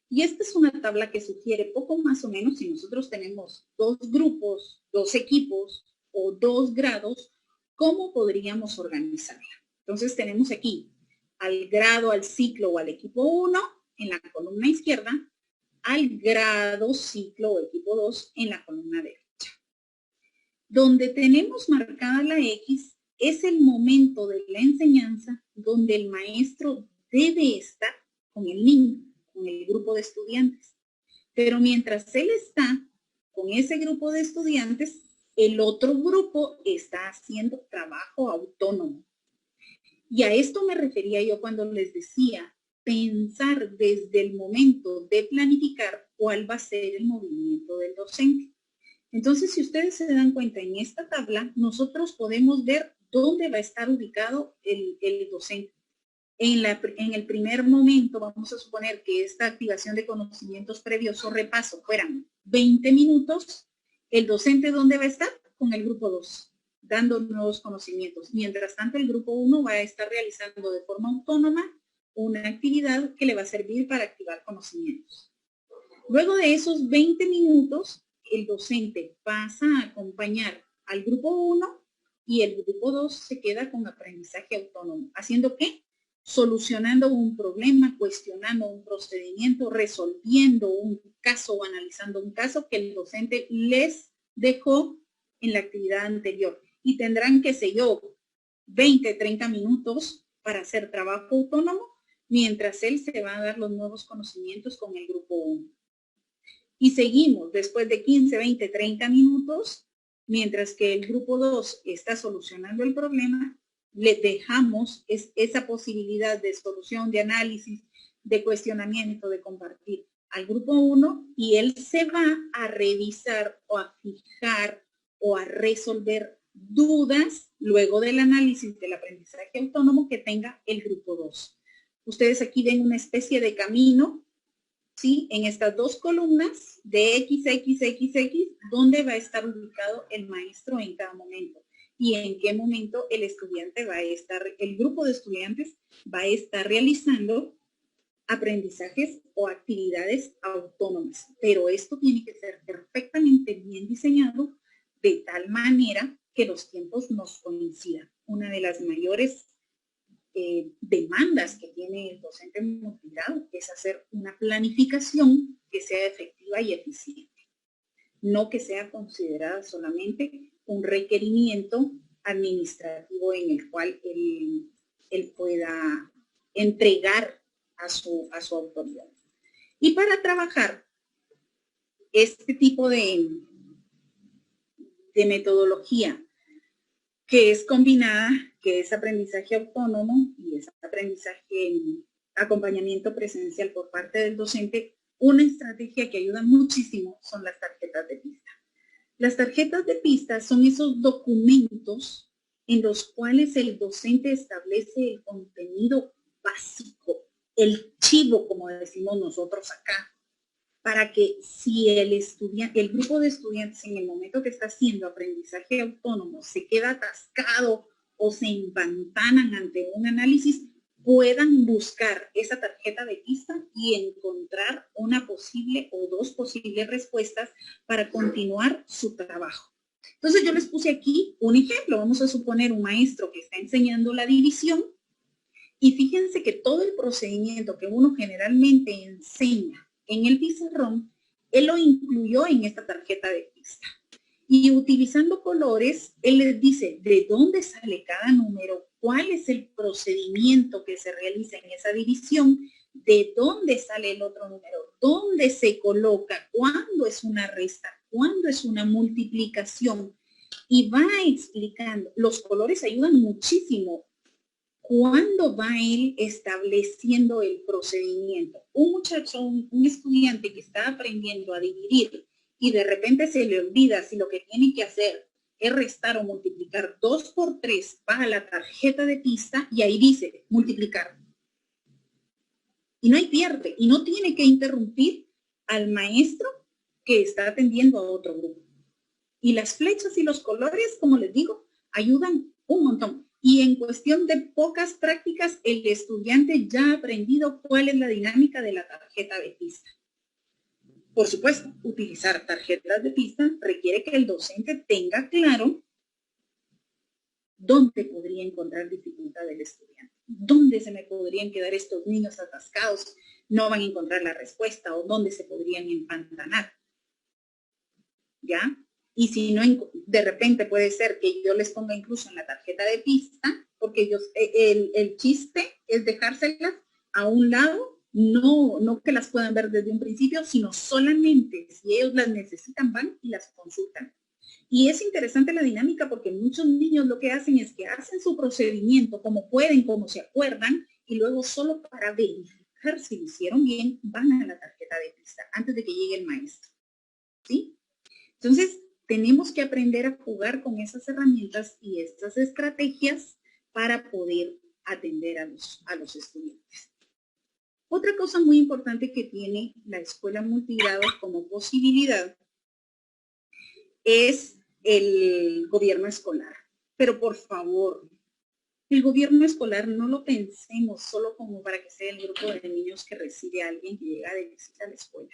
Y esta es una tabla que sugiere poco más o menos si nosotros tenemos 2 grupos, 2 equipos o 2 grados, cómo podríamos organizarla. Entonces tenemos aquí al grado, al ciclo o al equipo 1 en la columna izquierda, al grado, ciclo o equipo 2 en la columna derecha. Donde tenemos marcada la X es el momento de la enseñanza donde el maestro debe estar con el niño, con el grupo de estudiantes. Pero mientras él está con ese grupo de estudiantes, el otro grupo está haciendo trabajo autónomo. Y a esto me refería yo cuando les decía pensar desde el momento de planificar cuál va a ser el movimiento del docente. Entonces, si ustedes se dan cuenta en esta tabla, nosotros podemos ver dónde va a estar ubicado el docente. En el primer momento, vamos a suponer que esta activación de conocimientos previos o repaso fueran 20 minutos, ¿el docente dónde va a estar? Con el grupo 2, dando nuevos conocimientos. Mientras tanto, el grupo 1 va a estar realizando de forma autónoma una actividad que le va a servir para activar conocimientos. Luego de esos 20 minutos, el docente pasa a acompañar al grupo 1 y el grupo 2 se queda con aprendizaje autónomo. ¿Haciendo qué? Solucionando un problema, cuestionando un procedimiento, resolviendo un caso o analizando un caso que el docente les dejó en la actividad anterior. Y tendrán, qué sé yo, 20, 30 minutos para hacer trabajo autónomo, mientras él se va a dar los nuevos conocimientos con el grupo 1. Y seguimos después de 15, 20, 30 minutos, mientras que el grupo 2 está solucionando el problema, le dejamos esa posibilidad de solución, de análisis, de cuestionamiento, de compartir al grupo 1 y él se va a revisar o a fijar o a resolver dudas luego del análisis del aprendizaje autónomo que tenga el grupo 2. Ustedes aquí ven una especie de camino, ¿sí? En estas 2 columnas de X, X, X, X, ¿dónde va a estar ubicado el maestro en cada momento? Y en qué momento el estudiante va a estar, el grupo de estudiantes va a estar realizando aprendizajes o actividades autónomas. Pero esto tiene que ser perfectamente bien diseñado de tal manera que los tiempos nos coincidan. Una de las mayores demandas que tiene el docente multigrado es hacer una planificación que sea efectiva y eficiente, no que sea considerada solamente un requerimiento administrativo en el cual él pueda entregar a su autoridad. Y para trabajar este tipo de metodología que es combinada, que es aprendizaje autónomo y es aprendizaje en acompañamiento presencial por parte del docente, una estrategia que ayuda muchísimo son las tarjetas de pista. Las tarjetas de pista son esos documentos en los cuales el docente establece el contenido básico, el chivo, como decimos nosotros acá, para que si el grupo de estudiantes en el momento que está haciendo aprendizaje autónomo se queda atascado o se empantanan ante un análisis, puedan buscar esa tarjeta de pista y encontrar una posible o 2 posibles respuestas para continuar su trabajo. Entonces yo les puse aquí un ejemplo. Vamos a suponer un maestro que está enseñando la división Y fíjense que todo el procedimiento que uno generalmente enseña en el pizarrón, él lo incluyó en esta tarjeta de pista. Y utilizando colores, él les dice de dónde sale cada número, cuál es el procedimiento que se realiza en esa división, de dónde sale el otro número, dónde se coloca, cuándo es una resta, cuándo es una multiplicación. Y va explicando, los colores ayudan muchísimo. ¿Cuándo va él estableciendo el procedimiento? Un muchacho, un estudiante que está aprendiendo a dividir y de repente se le olvida si lo que tiene que hacer es restar o multiplicar 2 por 3, va a la tarjeta de pista y ahí dice multiplicar. Y no hay pierde, y no tiene que interrumpir al maestro que está atendiendo a otro grupo. Y las flechas y los colores, como les digo, ayudan un montón. Y en cuestión de pocas prácticas, el estudiante ya ha aprendido cuál es la dinámica de la tarjeta de pista. Por supuesto, utilizar tarjetas de pista requiere que el docente tenga claro dónde podría encontrar dificultad el estudiante, dónde se me podrían quedar estos niños atascados, no van a encontrar la respuesta o dónde se podrían empantanar. ¿Ya? Y si no, de repente puede ser que yo les ponga incluso en la tarjeta de pista, porque ellos, el chiste es dejárselas a un lado, no que las puedan ver desde un principio, sino solamente si ellos las necesitan van y las consultan. Y es interesante la dinámica porque muchos niños lo que hacen es que hacen su procedimiento como pueden, como se acuerdan, y luego solo para verificar si lo hicieron bien, van a la tarjeta de pista antes de que llegue el maestro. ¿Sí? Entonces, tenemos que aprender a jugar con esas herramientas y estas estrategias para poder atender a los estudiantes. Otra cosa muy importante que tiene la escuela multigrado como posibilidad es el gobierno escolar. Pero por favor, el gobierno escolar no lo pensemos solo como para que sea el grupo de niños que recibe a alguien que llega de visita a la escuela.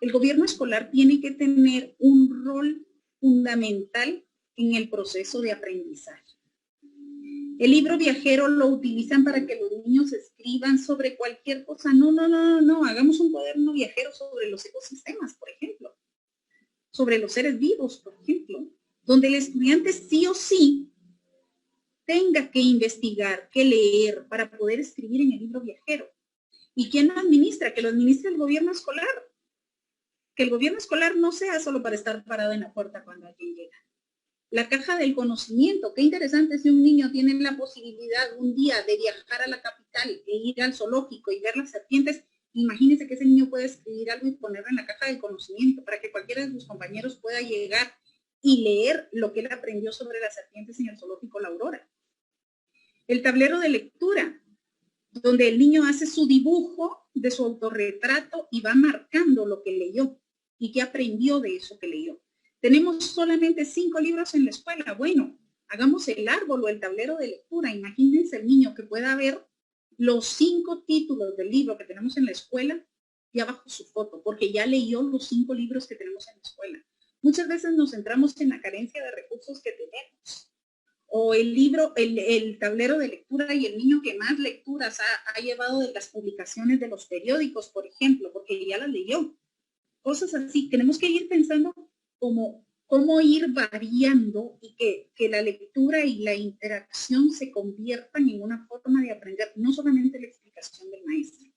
El gobierno escolar tiene que tener un rol fundamental en el proceso de aprendizaje. El libro viajero lo utilizan para que los niños escriban sobre cualquier cosa. No, hagamos un cuaderno viajero sobre los ecosistemas, por ejemplo. Sobre los seres vivos, por ejemplo. Donde el estudiante sí o sí tenga que investigar, que leer para poder escribir en el libro viajero. ¿Y quién lo administra? Que lo administre el gobierno escolar. Que el gobierno escolar no sea solo para estar parado en la puerta cuando alguien llega. La caja del conocimiento, qué interesante si un niño tiene la posibilidad un día de viajar a la capital e ir al zoológico y ver las serpientes. Imagínense que ese niño puede escribir algo y ponerlo en la caja del conocimiento para que cualquiera de sus compañeros pueda llegar y leer lo que él aprendió sobre las serpientes en el zoológico La Aurora. El tablero de lectura, donde el niño hace su dibujo de su autorretrato y va marcando lo que leyó y qué aprendió de eso que leyó. Tenemos solamente 5 libros en la escuela. Bueno, hagamos el árbol o el tablero de lectura. Imagínense el niño que pueda ver los 5 títulos del libro que tenemos en la escuela y abajo su foto, porque ya leyó los 5 libros que tenemos en la escuela. Muchas veces nos centramos en la carencia de recursos que tenemos. O el libro, el tablero de lectura y el niño que más lecturas ha llevado de las publicaciones de los periódicos, por ejemplo, porque ya las leyó. Cosas así. Tenemos que ir pensando cómo ir variando y que la lectura y la interacción se conviertan en una forma de aprender, no solamente la explicación del maestro.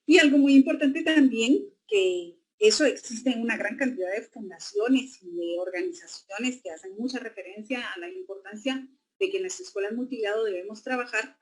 Y algo muy importante también, que eso existe en una gran cantidad de fundaciones y de organizaciones que hacen mucha referencia a la importancia de que en las escuelas multigrado debemos trabajar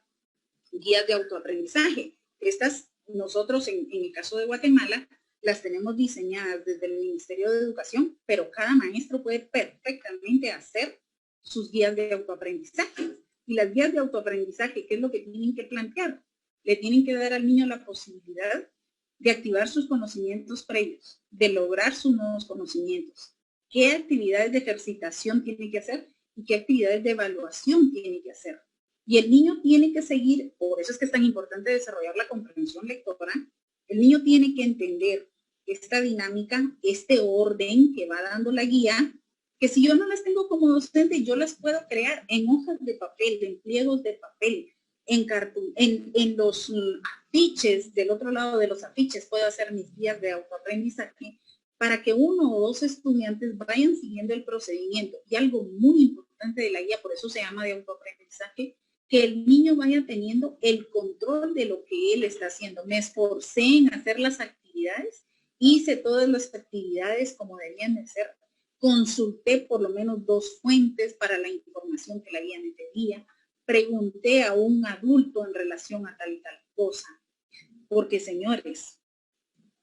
guías de autoaprendizaje. Estas, nosotros en el caso de Guatemala, las tenemos diseñadas desde el Ministerio de Educación, pero cada maestro puede perfectamente hacer sus guías de autoaprendizaje. Y las guías de autoaprendizaje, ¿qué es lo que tienen que plantear? Le tienen que dar al niño la posibilidad de activar sus conocimientos previos, de lograr sus nuevos conocimientos. ¿Qué actividades de ejercitación tiene que hacer y qué actividades de evaluación tiene que hacer? Y el niño tiene que seguir, por eso es que es tan importante desarrollar la comprensión lectora, el niño tiene que entender esta dinámica, este orden que va dando la guía, que si yo no las tengo como docente, yo las puedo crear en hojas de papel, en pliegos de papel. en los afiches, del otro lado de los afiches, puedo hacer mis guías de autoaprendizaje para que uno o dos estudiantes vayan siguiendo el procedimiento. Y algo muy importante de la guía, por eso se llama de autoaprendizaje, que el niño vaya teniendo el control de lo que él está haciendo. Me esforcé en hacer las actividades, hice todas las actividades como debían de ser, consulté por lo menos 2 fuentes para la información que la guía me pedía, pregunté a un adulto en relación a tal y tal cosa. Porque, señores,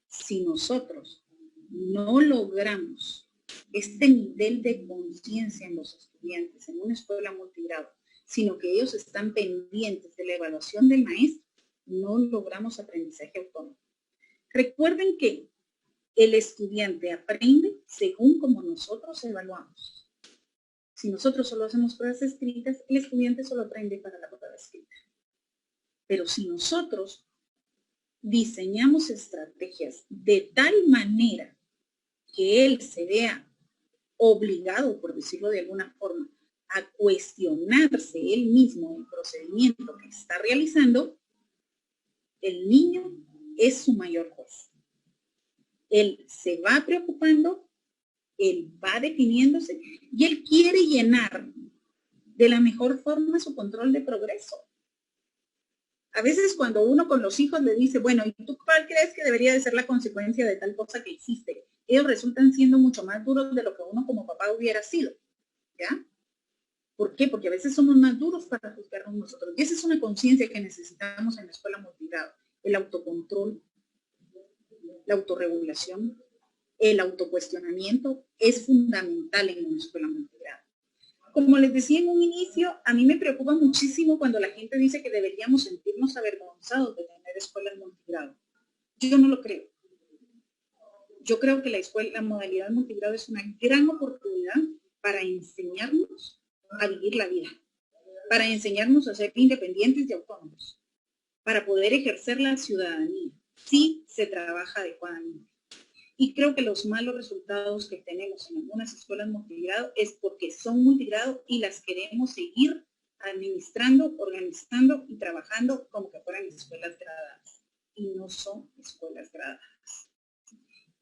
si nosotros no logramos este nivel de conciencia en los estudiantes en una escuela multigrado, sino que ellos están pendientes de la evaluación del maestro, no logramos aprendizaje autónomo. Recuerden que el estudiante aprende según como nosotros evaluamos. Si nosotros solo hacemos pruebas escritas, el estudiante solo aprende para la prueba escrita. Pero si nosotros diseñamos estrategias de tal manera que él se vea obligado, por decirlo de alguna forma, a cuestionarse él mismo el procedimiento que está realizando, el niño es su mayor juez. Él se va preocupando, él va definiéndose y él quiere llenar de la mejor forma su control de progreso. A veces cuando uno con los hijos le dice, bueno, ¿y tú cuál crees que debería de ser la consecuencia de tal cosa que hiciste? Ellos resultan siendo mucho más duros de lo que uno como papá hubiera sido, ¿ya? ¿Por qué? Porque a veces somos más duros para juzgarnos nosotros. Y esa es una conciencia que necesitamos en la escuela multigrado. El autocontrol, la autorregulación, el autocuestionamiento es fundamental en una escuela multigrado. Como les decía en un inicio, a mí me preocupa muchísimo cuando la gente dice que deberíamos sentirnos avergonzados de tener escuelas multigrado. Yo no lo creo. Yo creo que la modalidad multigrado es una gran oportunidad para enseñarnos a vivir la vida, para enseñarnos a ser independientes y autónomos, para poder ejercer la ciudadanía, si se trabaja adecuadamente. Y creo que los malos resultados que tenemos en algunas escuelas multigrado es porque son multigrado y las queremos seguir administrando, organizando y trabajando como que fueran escuelas gradadas. Y no son escuelas gradadas.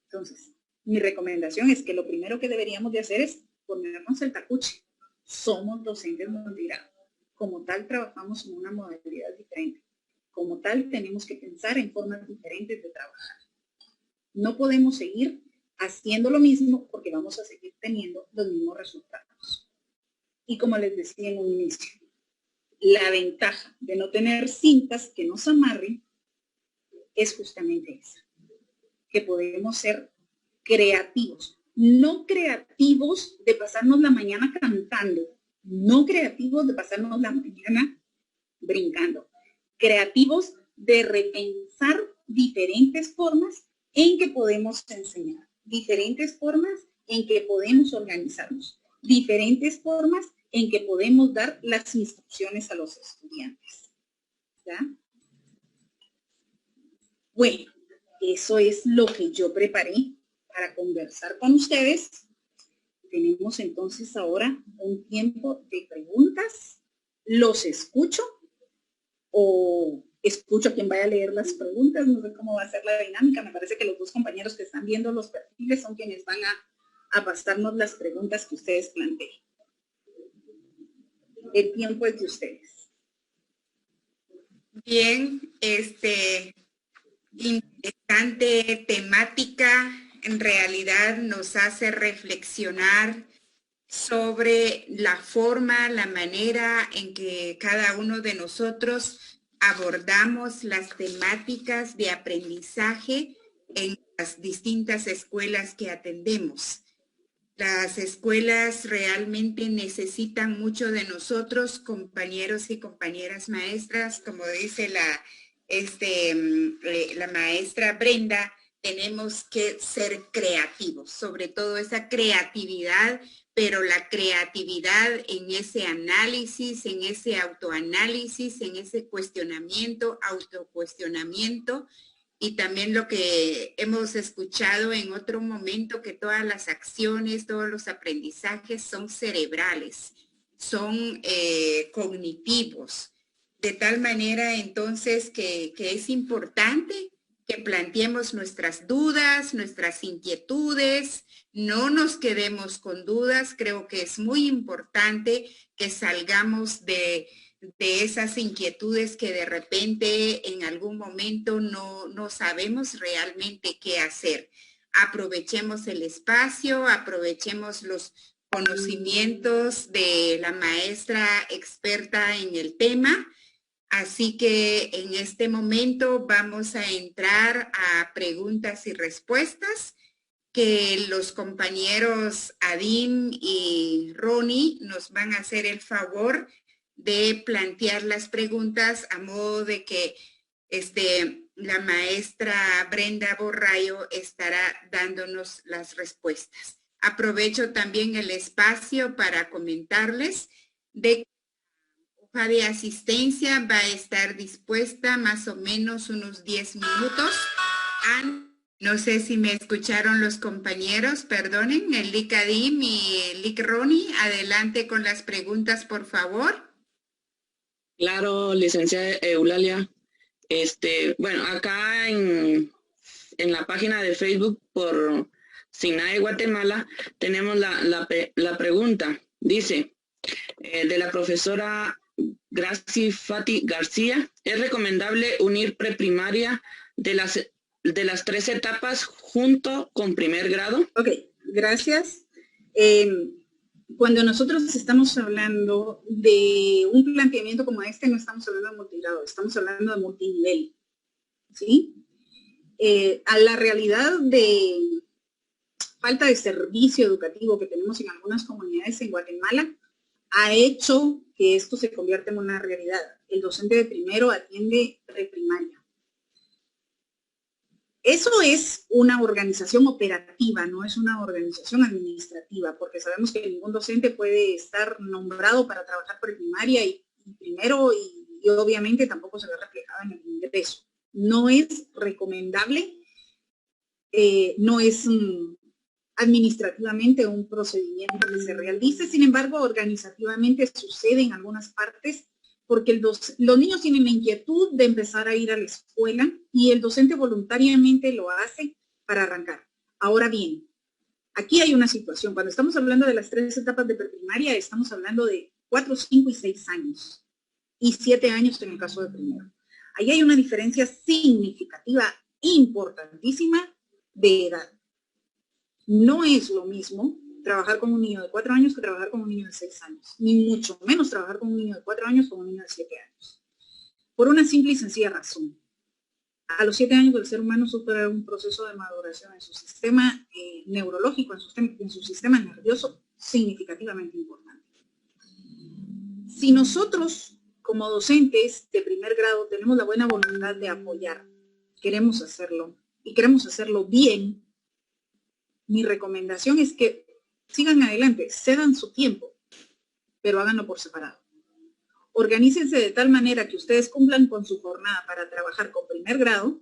Entonces, mi recomendación es que lo primero que deberíamos de hacer es ponernos el tacuche. Somos docentes multigrado. Como tal, trabajamos en una modalidad diferente. Como tal, tenemos que pensar en formas diferentes de trabajar. No podemos seguir haciendo lo mismo porque vamos a seguir teniendo los mismos resultados. Y como les decía en un inicio, la ventaja de no tener cintas que nos amarren es justamente esa, que podemos ser creativos. No creativos de pasarnos la mañana cantando, no creativos de pasarnos la mañana brincando, creativos de repensar diferentes formas en que podemos enseñar, diferentes formas en que podemos organizarnos, diferentes formas en que podemos dar las instrucciones a los estudiantes. ¿Ya? Bueno, eso es lo que yo preparé para conversar con ustedes. Tenemos entonces ahora un tiempo de preguntas. ¿Los escucho? ¿O escucho a quien vaya a leer las preguntas? No sé cómo va a ser la dinámica. Me parece que los dos compañeros que están viendo los perfiles son quienes van a pasarnos las preguntas que ustedes planteen. El tiempo es de ustedes. Bien, interesante temática. En realidad nos hace reflexionar sobre la forma, la manera en que cada uno de nosotros abordamos las temáticas de aprendizaje en las distintas escuelas que atendemos. Las escuelas realmente necesitan mucho de nosotros, compañeros y compañeras maestras, como dice la maestra Brenda. Tenemos que ser creativos, sobre todo esa creatividad, pero la creatividad en ese análisis, en ese autoanálisis, en ese cuestionamiento, autocuestionamiento, y también lo que hemos escuchado en otro momento, que todas las acciones, todos los aprendizajes son cerebrales, son cognitivos. de tal manera entonces que es importante que planteemos nuestras dudas, nuestras inquietudes, no nos quedemos con dudas. Creo que es muy importante que salgamos de esas inquietudes que de repente en algún momento no sabemos realmente qué hacer. Aprovechemos el espacio, aprovechemos los conocimientos de la maestra experta en el tema. Así que en este momento vamos a entrar a preguntas y respuestas que los compañeros Adim y Ronnie nos van a hacer el favor de plantear las preguntas a modo de que la maestra Brenda Borrayo estará dándonos las respuestas. Aprovecho también el espacio para comentarles de que la hoja de asistencia va a estar dispuesta más o menos unos 10 minutos. No sé si me escucharon los compañeros, perdonen, el Lic Adim y el Lic Ronnie. Adelante con las preguntas, por favor. Claro, licenciada Eulalia. Bueno, acá en la página de Facebook por SINAE Guatemala tenemos la pregunta. Dice, de la profesora Graci Fati García, ¿es recomendable unir preprimaria de las 3 etapas junto con primer grado? Ok, gracias. Cuando nosotros estamos hablando de un planteamiento como este, no estamos hablando de multigrado, estamos hablando de multinivel, ¿sí? A la realidad de falta de servicio educativo que tenemos en algunas comunidades en Guatemala, ha hecho que esto se convierta en una realidad. El docente de primero atiende preprimaria. Eso es una organización operativa, no es una organización administrativa, porque sabemos que ningún docente puede estar nombrado para trabajar preprimaria y primero y obviamente tampoco se ve reflejado en el ingreso. No es recomendable, no es administrativamente un procedimiento que se realice, sin embargo, organizativamente sucede en algunas partes porque los niños tienen la inquietud de empezar a ir a la escuela y el docente voluntariamente lo hace para arrancar. Ahora bien, aquí hay una situación. Cuando estamos hablando de las 3 etapas de preprimaria, estamos hablando de 4, 5 y 6 años y 7 años en el caso de primero. Ahí hay una diferencia significativa, importantísima de edad. No es lo mismo trabajar con un niño de 4 años que trabajar con un niño de 6 años, ni mucho menos trabajar con un niño de 4 años con un niño de 7 años. Por una simple y sencilla razón. A los 7 años el ser humano supera un proceso de maduración en su sistema neurológico, en su sistema nervioso, significativamente importante. Si nosotros, como docentes de primer grado, tenemos la buena voluntad de apoyar, queremos hacerlo, y queremos hacerlo bien, mi recomendación es que sigan adelante, cedan su tiempo, pero háganlo por separado. Organícense de tal manera que ustedes cumplan con su jornada para trabajar con primer grado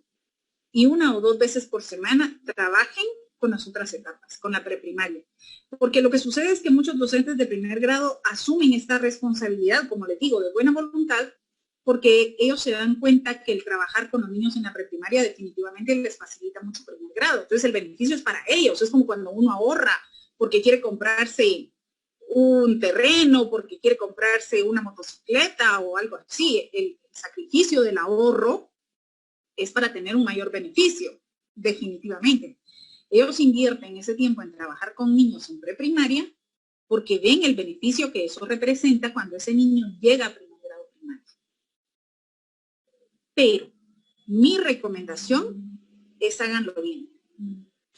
y 1 o 2 veces por semana trabajen con las otras etapas, con la preprimaria. Porque lo que sucede es que muchos docentes de primer grado asumen esta responsabilidad, como les digo, de buena voluntad, porque ellos se dan cuenta que el trabajar con los niños en la preprimaria definitivamente les facilita mucho primer grado. Entonces el beneficio es para ellos, es como cuando uno ahorra porque quiere comprarse un terreno, porque quiere comprarse una motocicleta o algo así. El sacrificio del ahorro es para tener un mayor beneficio, definitivamente. Ellos invierten ese tiempo en trabajar con niños en preprimaria porque ven el beneficio que eso representa cuando ese niño llega a primer grado primario. Pero mi recomendación es háganlo bien.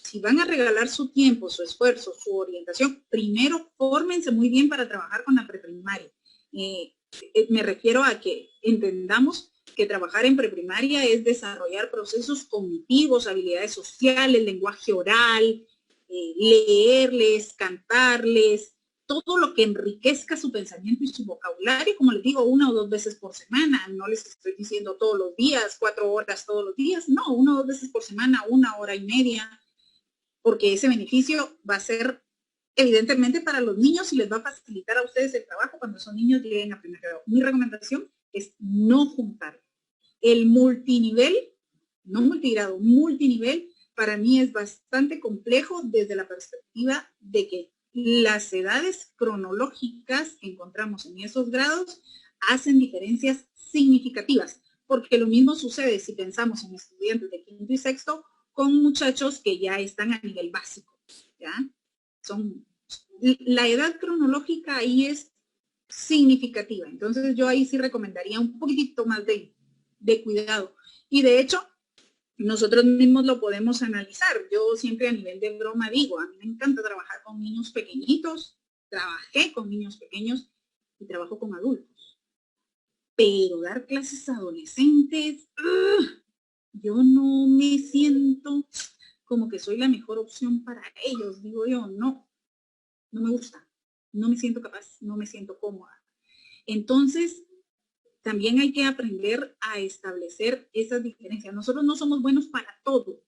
Si van a regalar su tiempo, su esfuerzo, su orientación, primero fórmense muy bien para trabajar con la preprimaria. Me refiero a que entendamos que trabajar en preprimaria es desarrollar procesos cognitivos, habilidades sociales, lenguaje oral, leerles, cantarles, todo lo que enriquezca su pensamiento y su vocabulario, como les digo, 1 o 2 veces por semana. No les estoy diciendo todos los días, 4 horas todos los días, no, 1 o 2 veces por semana, 1 hora y media, porque ese beneficio va a ser evidentemente para los niños y les va a facilitar a ustedes el trabajo cuando son niños lleguen a primer grado. Mi recomendación es no juntar. El multinivel, no multigrado, multinivel, para mí es bastante complejo desde la perspectiva de que las edades cronológicas que encontramos en esos grados hacen diferencias significativas, porque lo mismo sucede si pensamos en estudiantes de quinto y sexto con muchachos que ya están a nivel básico, ¿ya? La edad cronológica ahí es significativa, entonces yo ahí sí recomendaría un poquitito más de cuidado. Y de hecho, nosotros mismos lo podemos analizar. Yo siempre a nivel de broma digo, a mí me encanta trabajar con niños pequeñitos, trabajé con niños pequeños y trabajo con adultos. Pero dar clases a adolescentes, yo no me siento como que soy la mejor opción para ellos, digo yo, no me gusta, no me siento capaz, no me siento cómoda. Entonces, también hay que aprender a establecer esas diferencias. Nosotros no somos buenos para todo,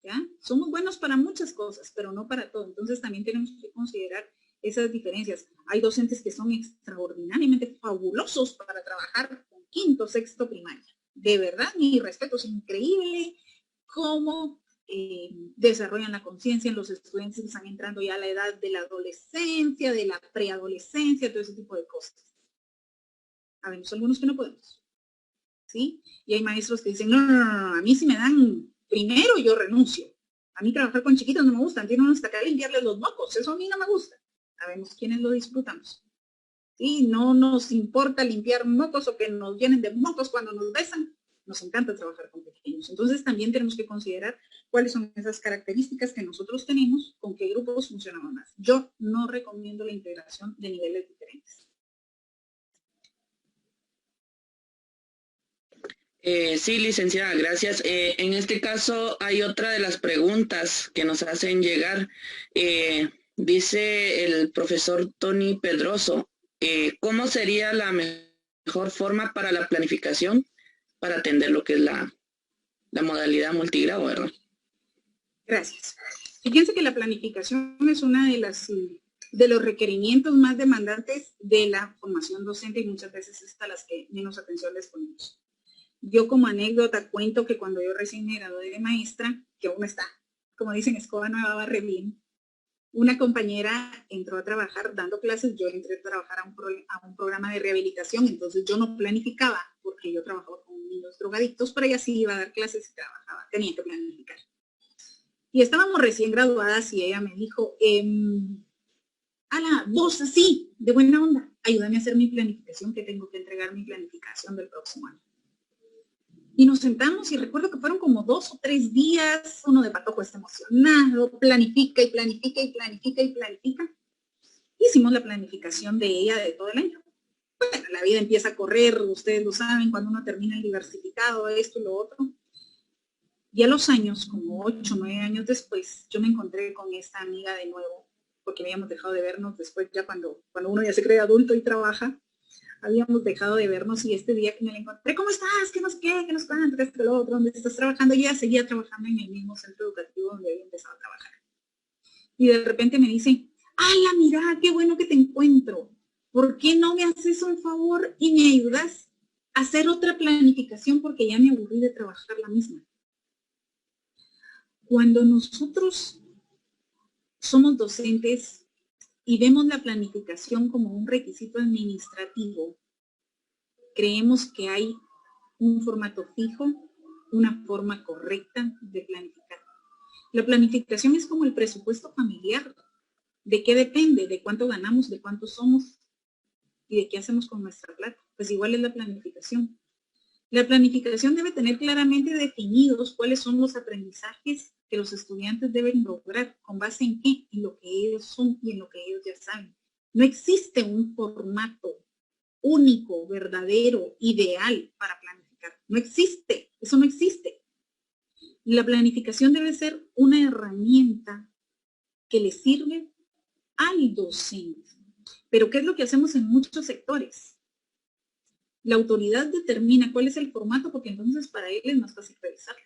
¿ya? Somos buenos para muchas cosas, pero no para todo. Entonces también tenemos que considerar esas diferencias. Hay docentes que son extraordinariamente fabulosos para trabajar con quinto, sexto, primaria. De verdad, mi respeto, es increíble cómo desarrollan la conciencia en los estudiantes que están entrando ya a la edad de la adolescencia, de la preadolescencia, todo ese tipo de cosas. Habemos algunos que no podemos, ¿sí? Y hay maestros que dicen, no, a mí si me dan primero yo renuncio. A mí trabajar con chiquitos no me gusta, tienen hasta que limpiarles los mocos, eso a mí no me gusta. Sabemos quiénes lo disfrutamos. ¿Sí? No nos importa limpiar mocos o que nos llenen de mocos cuando nos besan. Nos encanta trabajar con pequeños. Entonces también tenemos que considerar cuáles son esas características que nosotros tenemos, con qué grupos funcionamos más. Yo no recomiendo la integración de niveles diferentes. Sí, licenciada, gracias. En este caso hay otra de las preguntas que nos hacen llegar. Dice el profesor Tony Pedroso, ¿cómo sería la mejor forma para la planificación para atender lo que es la modalidad multigrado, ¿verdad? Gracias. Fíjense que la planificación es una de los requerimientos más demandantes de la formación docente y muchas veces es a las que menos atención les ponemos. Yo como anécdota cuento que cuando yo recién me gradué de maestra, que aún está, como dicen, escoba nueva barre bien, una compañera entró a trabajar dando clases, yo entré a trabajar a un programa de rehabilitación, entonces yo no planificaba, porque yo trabajaba con niños drogadictos, pero ella sí iba a dar clases y trabajaba, tenía que planificar. Y estábamos recién graduadas y ella me dijo, ala, vos así, de buena onda, ayúdame a hacer mi planificación, que tengo que entregar mi planificación del próximo año. Y nos sentamos y recuerdo que fueron como 2 o 3 días, uno de patojo está emocionado, planifica y planifica y planifica y planifica. Hicimos la planificación de ella de todo el año. Bueno, la vida empieza a correr, ustedes lo saben, cuando uno termina el diversificado, esto y lo otro. Y a los años, como 8 o 9 años después, yo me encontré con esta amiga de nuevo, porque habíamos dejado de vernos después, ya cuando uno ya se cree adulto y trabaja, habíamos dejado de vernos y este día que me la encontré, ¿cómo estás? ¿Qué nos qué? ¿Qué nos cuentas? ¿Qué lo otro? ¿Dónde estás trabajando? Yo ya seguía trabajando en el mismo centro educativo donde había empezado a trabajar. Y de repente me dice, ¡ala, mira, qué bueno que te encuentro! ¿Por qué no me haces un favor y me ayudas a hacer otra planificación? Porque ya me aburrí de trabajar la misma. Cuando nosotros somos docentes y vemos la planificación como un requisito administrativo, creemos que hay un formato fijo, una forma correcta de planificar. La planificación es como el presupuesto familiar. ¿De qué depende? De cuánto ganamos, de cuánto somos y de qué hacemos con nuestra plata. Pues igual es la planificación. La planificación debe tener claramente definidos cuáles son los aprendizajes que los estudiantes deben lograr, con base en qué, en lo que ellos son y en lo que ellos ya saben. No existe un formato único, verdadero, ideal para planificar. No existe, eso no existe. La planificación debe ser una herramienta que le sirve al docente. Pero ¿qué es lo que hacemos en muchos sectores? La autoridad determina cuál es el formato porque entonces para él es más fácil revisarlo.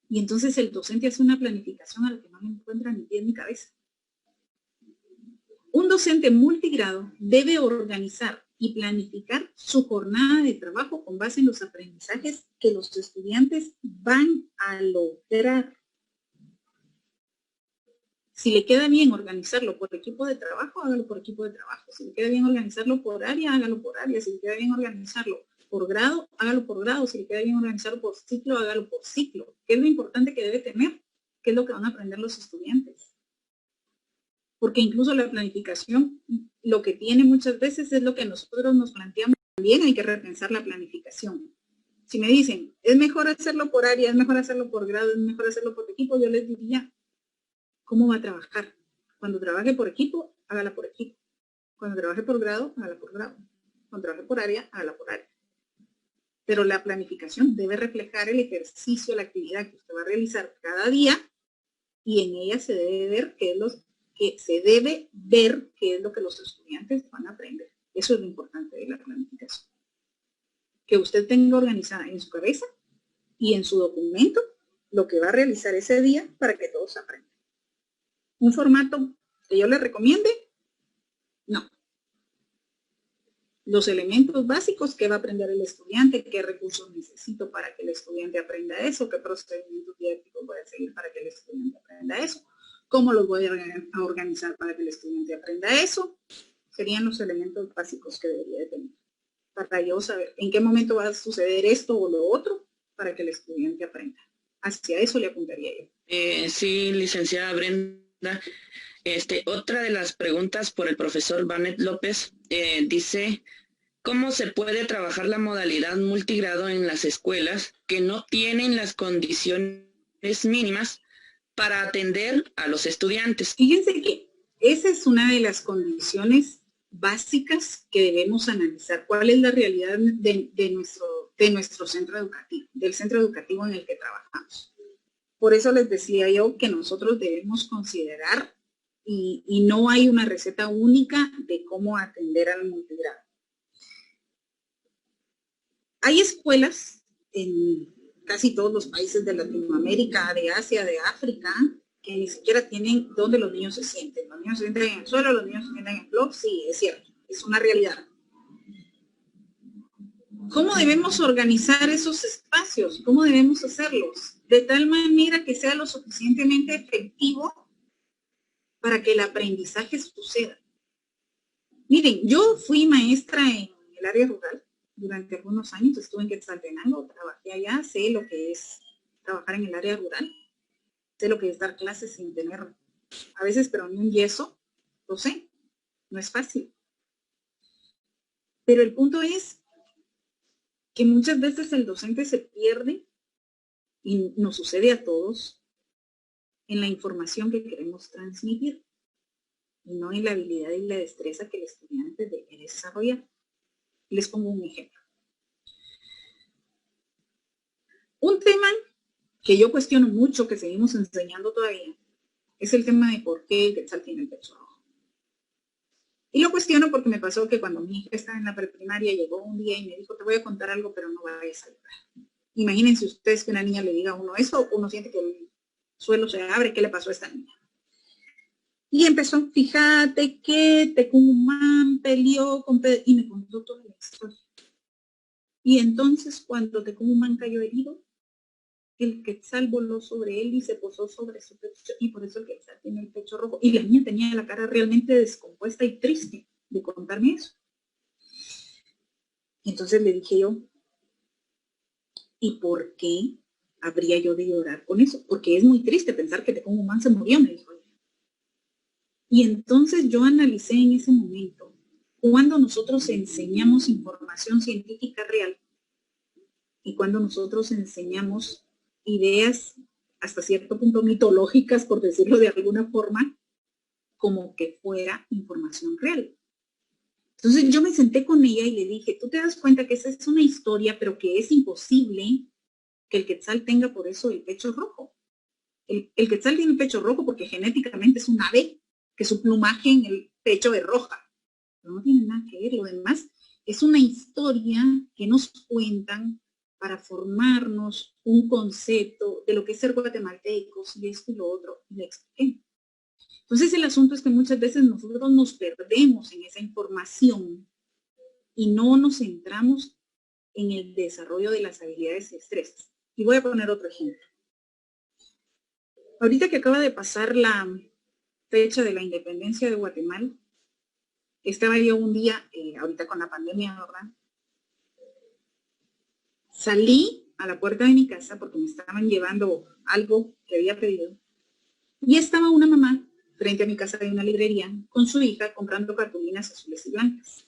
Y entonces el docente hace una planificación a la que no le encuentra ni pie ni cabeza. Un docente multigrado debe organizar y planificar su jornada de trabajo con base en los aprendizajes que los estudiantes van a lograr. Si le queda bien organizarlo por equipo de trabajo, hágalo por equipo de trabajo. Si le queda bien organizarlo por área, hágalo por área. Si le queda bien organizarlo por grado, hágalo por grado. Si le queda bien organizarlo por ciclo, hágalo por ciclo. ¿Qué es lo importante que debe tener? ¿Qué es lo que van a aprender los estudiantes? Porque incluso la planificación, lo que tiene muchas veces es lo que nosotros nos planteamos. También hay que repensar la planificación. Si me dicen, es mejor hacerlo por área, es mejor hacerlo por grado, es mejor hacerlo por equipo, yo les diría, ¿cómo va a trabajar? Cuando trabaje por equipo, hágala por equipo. Cuando trabaje por grado, hágala por grado. Cuando trabaje por área, hágala por área. Pero la planificación debe reflejar el ejercicio, la actividad que usted va a realizar cada día y en ella se debe ver qué es lo que los estudiantes van a aprender. Eso es lo importante de la planificación. Que usted tenga organizada en su cabeza y en su documento lo que va a realizar ese día para que todos aprendan. ¿Un formato que yo le recomiende? No. Los elementos básicos que va a aprender el estudiante, qué recursos necesito para que el estudiante aprenda eso, qué procedimientos didácticos voy a seguir para que el estudiante aprenda eso, cómo los voy a organizar para que el estudiante aprenda eso, serían los elementos básicos que debería de tener. Para yo saber en qué momento va a suceder esto o lo otro para que el estudiante aprenda. Hacia eso le apuntaría yo. Sí, licenciada Brenda. Otra de las preguntas por el profesor Banet López dice, ¿cómo se puede trabajar la modalidad multigrado en las escuelas que no tienen las condiciones mínimas para atender a los estudiantes? Fíjense que esa es una de las condiciones básicas que debemos analizar. ¿Cuál es la realidad de nuestro centro educativo, del centro educativo en el que trabajamos? Por eso les decía yo que nosotros debemos considerar y no hay una receta única de cómo atender al multigrado. Hay escuelas en casi todos los países de Latinoamérica, de Asia, de África, que ni siquiera tienen donde los niños se sienten. Los niños se sienten en el suelo, los niños se sienten en blog, sí, es cierto, es una realidad. ¿Cómo debemos organizar esos espacios? ¿Cómo debemos hacerlos? De tal manera que sea lo suficientemente efectivo para que el aprendizaje suceda. Miren, yo fui maestra en el área rural durante algunos años, estuve en Quetzaltenango, trabajé allá, sé lo que es trabajar en el área rural, sé lo que es dar clases sin tener, a veces, pero ni un yeso, lo sé, no es fácil. Pero el punto es que muchas veces el docente se pierde, y nos sucede a todos, en la información que queremos transmitir, y no en la habilidad y la destreza que el estudiante debe desarrollar. Les pongo un ejemplo. Un tema que yo cuestiono mucho, que seguimos enseñando todavía, es el tema de por qué el Quetzal tiene el pecho rojo. Y lo cuestiono porque me pasó que cuando mi hija estaba en la preprimaria, llegó un día y me dijo, te voy a contar algo, pero no vayas a llorar. Imagínense ustedes que una niña le diga a uno eso, uno siente que el suelo se abre, ¿qué le pasó a esta niña? Y empezó, fíjate que Tecumán peleó con Pedro, y me contó toda la historia. Y entonces cuando Tecumán cayó herido, el Quetzal voló sobre él y se posó sobre su pecho, y por eso el Quetzal tiene el pecho rojo. Y la niña tenía la cara realmente descompuesta y triste de contarme eso. Entonces le dije yo, ¿y por qué habría yo de llorar con eso? Porque es muy triste pensar que Tecumán se murió, me dijo ella. Y entonces yo analicé en ese momento, cuando nosotros enseñamos información científica real y cuando nosotros enseñamos ideas hasta cierto punto mitológicas, por decirlo de alguna forma, como que fuera información real. Entonces yo me senté con ella y le dije, tú te das cuenta que esa es una historia, pero que es imposible que el Quetzal tenga por eso el pecho rojo. El Quetzal tiene el pecho rojo porque genéticamente es un ave, que su plumaje en el pecho es roja. Pero no tiene nada que ver, lo demás es una historia que nos cuentan para formarnos un concepto de lo que es ser guatemaltecos y esto y lo otro, y le expliqué. Entonces el asunto es que muchas veces nosotros nos perdemos en esa información y no nos centramos en el desarrollo de las habilidades y destrezas. Y voy a poner otro ejemplo. Ahorita que acaba de pasar la fecha de la independencia de Guatemala, estaba yo un día, ahorita con la pandemia, ¿verdad? Salí a la puerta de mi casa porque me estaban llevando algo que había pedido. Y estaba una mamá frente a mi casa de una librería con su hija comprando cartulinas azules y blancas.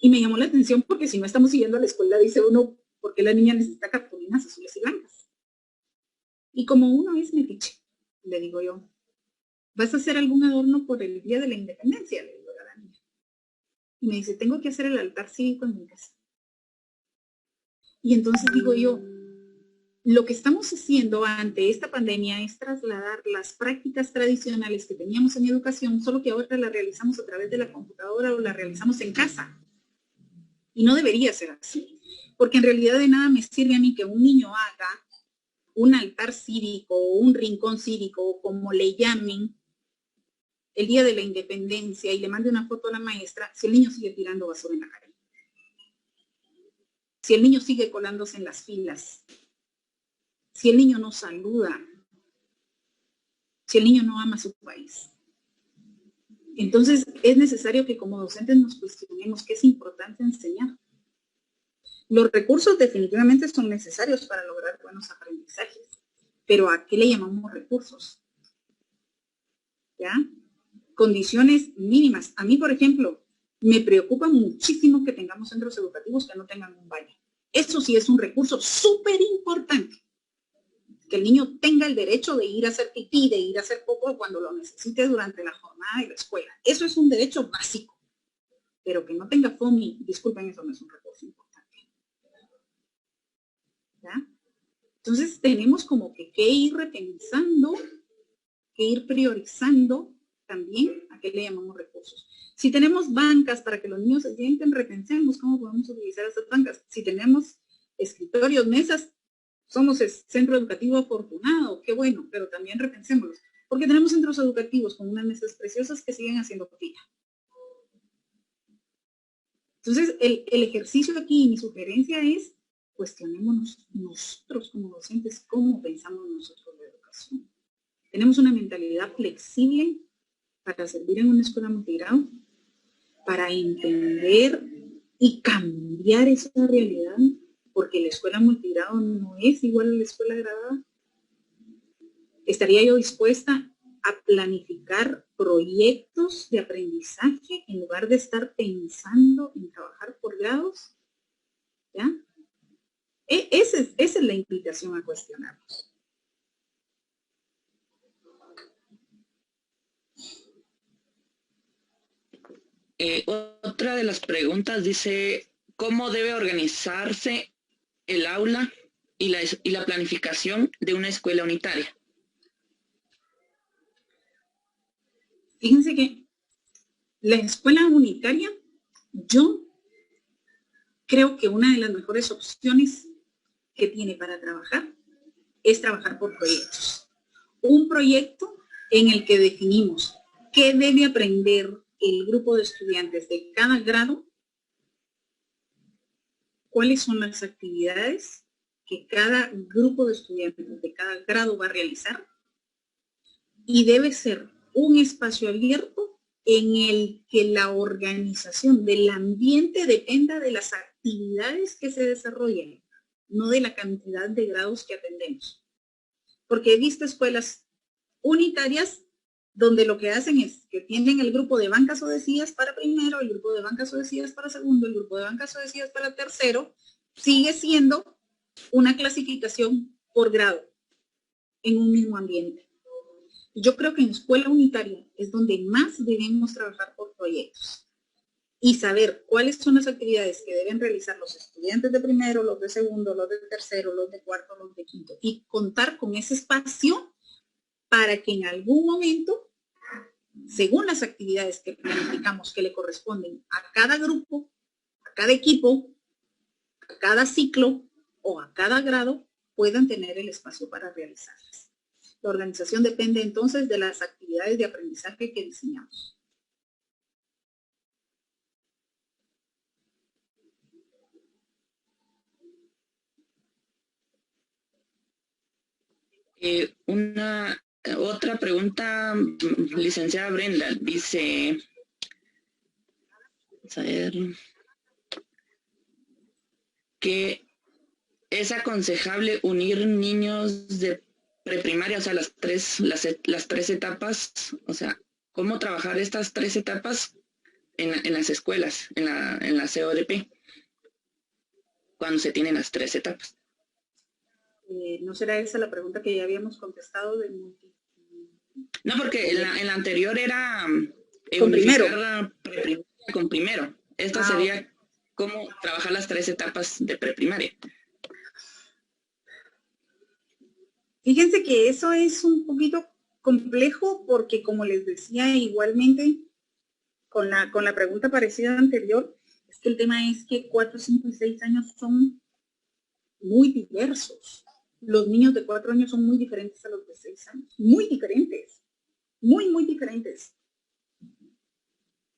Y me llamó la atención porque si no estamos siguiendo a la escuela, dice uno, ¿por qué la niña necesita cartulinas azules y blancas? Y como uno es metiche, le digo yo, ¿vas a hacer algún adorno por el Día de la Independencia? Le digo a la niña. Y me dice, tengo que hacer el altar cívico en mi casa. Y entonces digo yo, lo que estamos haciendo ante esta pandemia es trasladar las prácticas tradicionales que teníamos en educación, solo que ahora las realizamos a través de la computadora o las realizamos en casa. Y no debería ser así, porque en realidad de nada me sirve a mí que un niño haga un altar cívico o un rincón cívico, o como le llamen, el Día de la Independencia y le mande una foto a la maestra si el niño sigue tirando basura en la calle. Si el niño sigue colándose en las filas, si el niño no saluda, si el niño no ama a su país. Entonces es necesario que como docentes nos cuestionemos qué es importante enseñar. Los recursos definitivamente son necesarios para lograr buenos aprendizajes, pero ¿a qué le llamamos recursos? ¿Ya? Condiciones mínimas. A mí, por ejemplo, me preocupa muchísimo que tengamos centros educativos que no tengan un baño. Eso sí es un recurso súper importante. Que el niño tenga el derecho de ir a hacer pipí, de ir a hacer popó cuando lo necesite durante la jornada de la escuela. Eso es un derecho básico. Pero que no tenga FOMI, disculpen, eso no es un recurso importante. ¿Ya? Entonces tenemos como que ir repensando, que ir priorizando también a qué le llamamos recursos. Si tenemos bancas para que los niños se sienten, repensemos cómo podemos utilizar esas bancas. Si tenemos escritorios, mesas, somos el centro educativo afortunado, qué bueno, pero también repensémoslos, porque tenemos centros educativos con unas mesas preciosas que siguen haciendo fila. Entonces, el ejercicio aquí, mi sugerencia es, cuestionémonos nosotros como docentes, cómo pensamos nosotros la educación. Tenemos una mentalidad flexible para servir en una escuela multigrado, para entender y cambiar esa realidad, porque la escuela multigrado no es igual a la escuela gradada. ¿Estaría yo dispuesta a planificar proyectos de aprendizaje en lugar de estar pensando en trabajar por grados? ¿Ya? Esa es la invitación a cuestionarnos. Otra de las preguntas dice, ¿cómo debe organizarse el aula y la planificación de una escuela unitaria? Fíjense que la escuela unitaria, yo creo que una de las mejores opciones que tiene para trabajar es trabajar por proyectos. Un proyecto en el que definimos qué debe aprender el grupo de estudiantes de cada grado, cuáles son las actividades que cada grupo de estudiantes de cada grado va a realizar, y debe ser un espacio abierto en el que la organización del ambiente dependa de las actividades que se desarrollen, no de la cantidad de grados que atendemos. Porque he visto escuelas unitarias donde lo que hacen es que tienen el grupo de bancas o de sillas para primero, el grupo de bancas o de sillas para segundo, el grupo de bancas o de sillas para tercero, sigue siendo una clasificación por grado en un mismo ambiente. Yo creo que en escuela unitaria es donde más debemos trabajar por proyectos y saber cuáles son las actividades que deben realizar los estudiantes de primero, los de segundo, los de tercero, los de cuarto, los de quinto, y contar con ese espacio para que en algún momento, según las actividades que planificamos que le corresponden a cada grupo, a cada equipo, a cada ciclo o a cada grado, puedan tener el espacio para realizarlas. La organización depende entonces de las actividades de aprendizaje que diseñamos. Otra pregunta, licenciada Brenda, dice, vamos a ver, que es aconsejable unir niños de preprimaria, o sea, las tres etapas, o sea, cómo trabajar estas tres etapas en las escuelas, en la CODP, cuando se tienen las tres etapas. ¿No será esa la pregunta que ya habíamos contestado de No, porque en la anterior era con primero? Con primero. Esta sería cómo trabajar las tres etapas de preprimaria. Fíjense que eso es un poquito complejo porque, como les decía igualmente con la pregunta parecida anterior, es que el tema es que 4, 5 y 6 años son muy diversos. Los niños de 4 años son muy diferentes a los de 6 años. Muy diferentes. Muy, muy diferentes.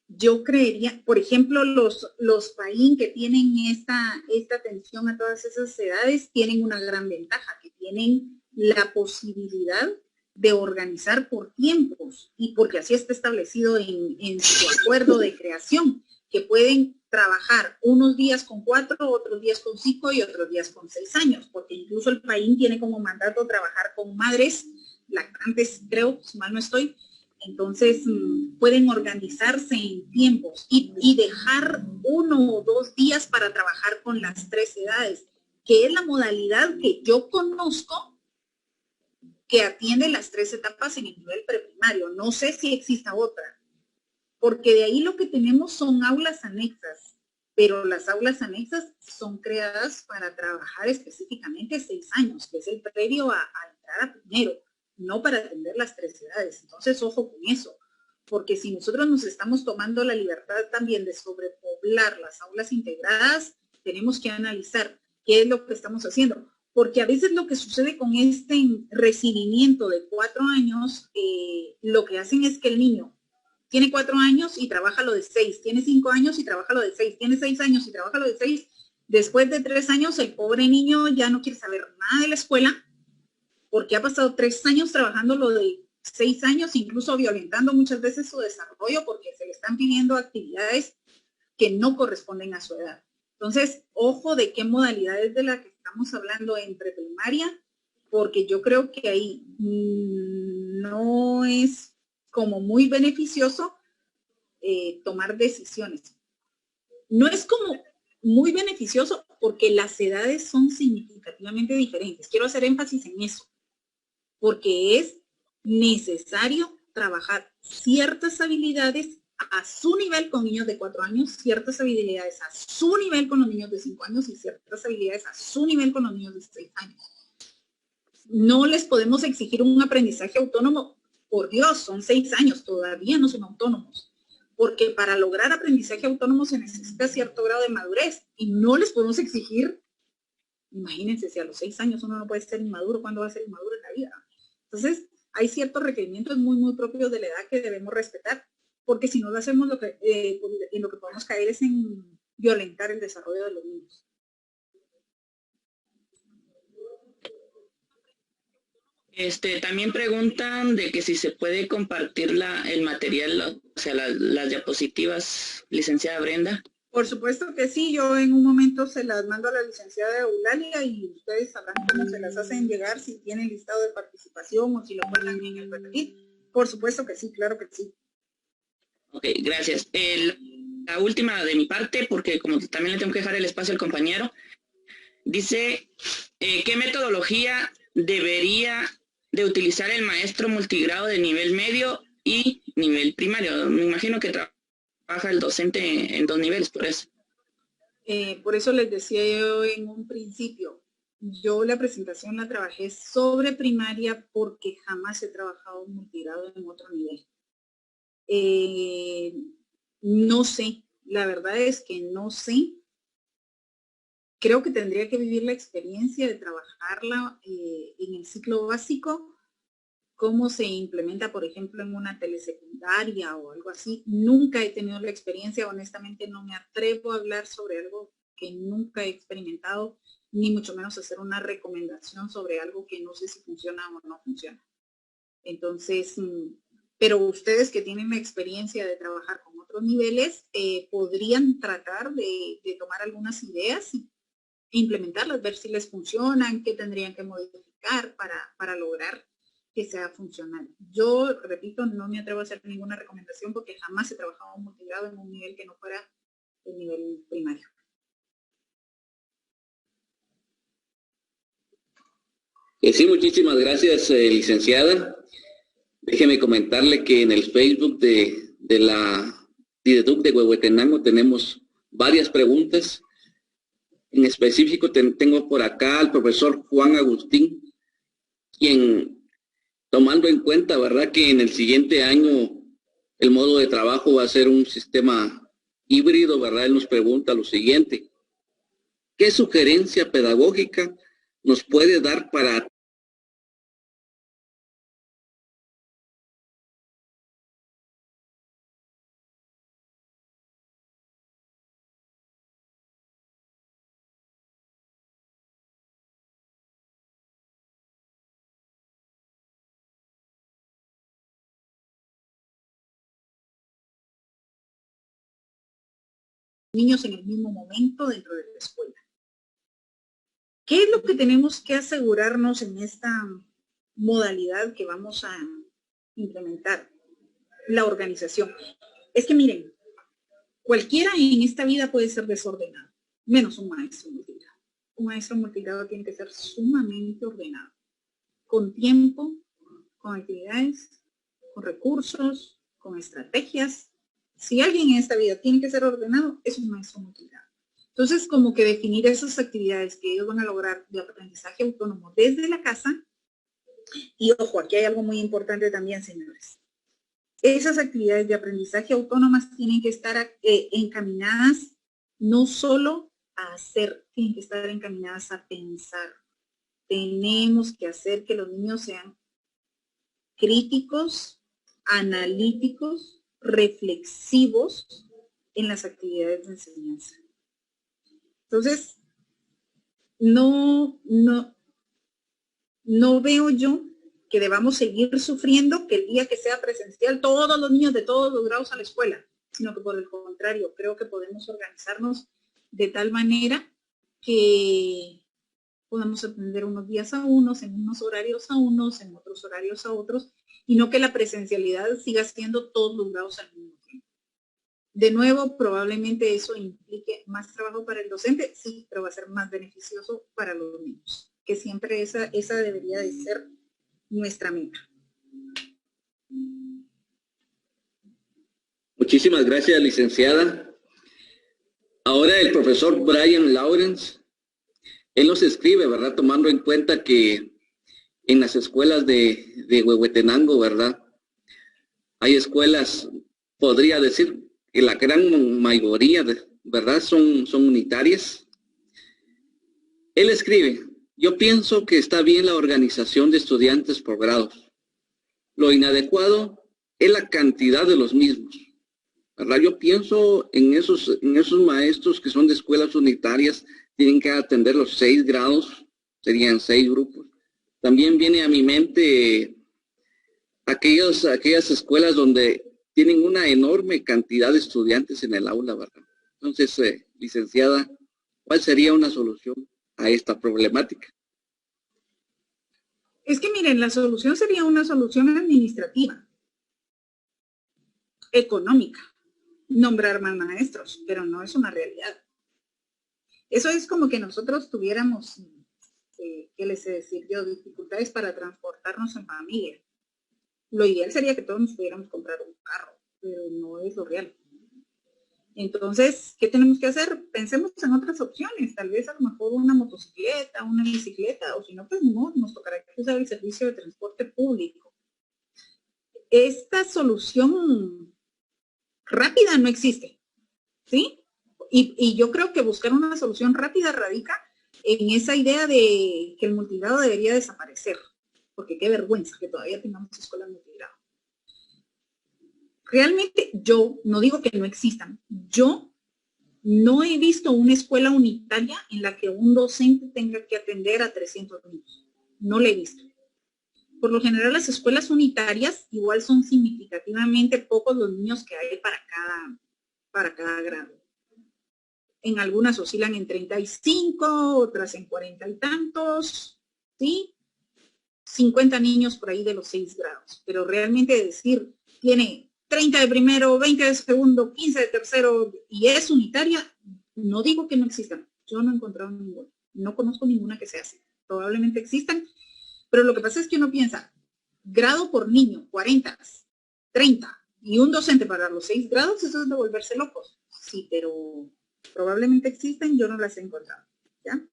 Yo creería, por ejemplo, los PAIN que tienen esta atención a todas esas edades tienen una gran ventaja, que tienen la posibilidad de organizar por tiempos y porque así está establecido en su acuerdo de creación, que pueden trabajar unos días con 4, otros días con 5 y otros días con 6 años, porque incluso el PAIN tiene como mandato trabajar con madres lactantes, creo, si mal no estoy. Entonces pueden organizarse en tiempos y dejar 1 o 2 días para trabajar con las 3 edades, que es la modalidad que yo conozco que atiende las 3 etapas en el nivel preprimario. No sé si exista otra, porque de ahí lo que tenemos son aulas anexas, pero las aulas anexas son creadas para trabajar específicamente 6 años, que es el previo a entrar a primero, no para atender las 3 edades. Entonces, ojo con eso, porque si nosotros nos estamos tomando la libertad también de sobrepoblar las aulas integradas, tenemos que analizar qué es lo que estamos haciendo. Porque a veces lo que sucede con este recibimiento de 4 años, lo que hacen es que el niño tiene 4 años y trabaja lo de 6, tiene 5 años y trabaja lo de 6, tiene 6 años y trabaja lo de 6. Después de 3 años, el pobre niño ya no quiere saber nada de la escuela porque ha pasado 3 años trabajando lo de 6 años, incluso violentando muchas veces su desarrollo porque se le están pidiendo actividades que no corresponden a su edad. Entonces, ojo de qué modalidades de la que estamos hablando en preprimaria, porque yo creo que ahí no es como muy beneficioso tomar decisiones. No es como muy beneficioso porque las edades son significativamente diferentes. Quiero hacer énfasis en eso, porque es necesario trabajar ciertas habilidades a su nivel con niños de 4 años, ciertas habilidades a su nivel con los niños de 5 años y ciertas habilidades a su nivel con los niños de 6 años. No les podemos exigir un aprendizaje autónomo, por Dios, son 6 años, todavía no son autónomos, porque para lograr aprendizaje autónomo se necesita cierto grado de madurez y no les podemos exigir, imagínense, si a los 6 años uno no puede ser inmaduro, ¿cuándo va a ser inmaduro en la vida? Entonces, hay ciertos requerimientos muy, muy propios de la edad que debemos respetar, porque si no lo hacemos, en lo que podemos caer es en violentar el desarrollo de los niños. También preguntan de que si se puede compartir el material, o sea, las diapositivas, licenciada Brenda. Por supuesto que sí, yo en un momento se las mando a la licenciada Eulalia y ustedes sabrán cómo se las hacen llegar, si tienen listado de participación o si lo cuelgan en el perfil. Por supuesto que sí, claro que sí. Ok, gracias. La última de mi parte, porque como también le tengo que dejar el espacio al compañero, dice, ¿qué metodología debería de utilizar el maestro multigrado de nivel medio y nivel primario? Me imagino que trabaja el docente en 2 niveles, por eso. Por eso les decía yo en un principio, yo la presentación la trabajé sobre primaria porque jamás he trabajado multigrado en otro nivel. No sé, la verdad es que no sé. Creo que tendría que vivir la experiencia de trabajarla en el ciclo básico, cómo se implementa, por ejemplo, en una telesecundaria o algo así. Nunca he tenido la experiencia, honestamente no me atrevo a hablar sobre algo que nunca he experimentado, ni mucho menos hacer una recomendación sobre algo que no sé si funciona o no funciona. Entonces, pero ustedes que tienen la experiencia de trabajar con otros niveles, podrían tratar de tomar algunas ideas y implementarlas, ver si les funcionan, qué tendrían que modificar para lograr que sea funcional. Yo, repito, no me atrevo a hacer ninguna recomendación porque jamás he trabajado multigrado en un nivel que no fuera el nivel primario. Sí, muchísimas gracias, licenciada. Déjeme comentarle que en el Facebook de la Dideduc de Huehuetenango tenemos varias preguntas. En específico tengo por acá al profesor Juan Agustín, quien, tomando en cuenta, ¿verdad?, que en el siguiente año el modo de trabajo va a ser un sistema híbrido, ¿verdad? Él nos pregunta lo siguiente: ¿qué sugerencia pedagógica nos puede dar para niños en el mismo momento dentro de la escuela? ¿Qué es lo que tenemos que asegurarnos en esta modalidad que vamos a implementar? La organización. Es que miren, cualquiera en esta vida puede ser desordenado, menos un maestro multigrado. Un maestro multigrado tiene que ser sumamente ordenado, con tiempo, con actividades, con recursos, con estrategias. Si alguien en esta vida tiene que ser ordenado, es un maestro multigrado. Entonces, como que definir esas actividades que ellos van a lograr de aprendizaje autónomo desde la casa. Y ojo, aquí hay algo muy importante también, señores. Esas actividades de aprendizaje autónomas tienen que estar encaminadas no solo a hacer, tienen que estar encaminadas a pensar. Tenemos que hacer que los niños sean críticos, analíticos, reflexivos en las actividades de enseñanza. Entonces, no veo yo que debamos seguir sufriendo que el día que sea presencial todos los niños de todos los grados a la escuela, sino que por el contrario, creo que podemos organizarnos de tal manera que podamos atender unos días a unos, en unos horarios a unos, en otros horarios a otros, y no que la presencialidad siga siendo todos los grados al mismo tiempo. De nuevo, probablemente eso implique más trabajo para el docente, sí, pero va a ser más beneficioso para los niños, que siempre esa debería de ser nuestra meta. Muchísimas gracias, licenciada. Ahora el profesor Brian Lawrence, él nos escribe, ¿verdad?, tomando en cuenta que en las escuelas de Huehuetenango, ¿verdad?, hay escuelas, podría decir que la gran mayoría, ¿verdad?, son unitarias. Él escribe: yo pienso que está bien la organización de estudiantes por grados. Lo inadecuado es la cantidad de los mismos, ¿verdad? Yo pienso en esos maestros que son de escuelas unitarias, tienen que atender los 6 grados, serían 6 grupos. También viene a mi mente aquellas escuelas donde tienen una enorme cantidad de estudiantes en el aula, ¿verdad? Entonces, licenciada, ¿cuál sería una solución a esta problemática? Es que miren, la solución sería una solución administrativa, económica, nombrar más maestros, pero no es una realidad. Eso es como que nosotros tuviéramos, ¿qué les he de decir yo?, dificultades para transportarnos en familia. Lo ideal sería que todos nos pudiéramos comprar un carro, pero no es lo real. Entonces, ¿qué tenemos que hacer? Pensemos en otras opciones, tal vez a lo mejor una motocicleta, una bicicleta, o si no, pues no, nos tocará usar el servicio de transporte público. Esta solución rápida no existe, ¿sí? Y yo creo que buscar una solución rápida radica en esa idea de que el multigrado debería desaparecer, porque qué vergüenza que todavía tengamos escuelas multigrado. Realmente yo no digo que no existan, yo No he visto una escuela unitaria en la que un docente tenga que atender a 300 niños. No la he visto. Por lo general, las escuelas unitarias igual son significativamente pocos los niños que hay para cada grado. En algunas oscilan en 35, otras en 40 y tantos, ¿sí? 50 niños por ahí de los 6 grados. Pero realmente decir, tiene 30 de primero, 20 de segundo, 15 de tercero y es unitaria, no digo que no existan. Yo no he encontrado ninguna. No conozco ninguna que sea así. Probablemente existan. Pero lo que pasa es que uno piensa, grado por niño, 40, 30, y un docente para los 6 grados, eso es de volverse locos. Sí, pero probablemente existen, yo no las he encontrado, ¿ya?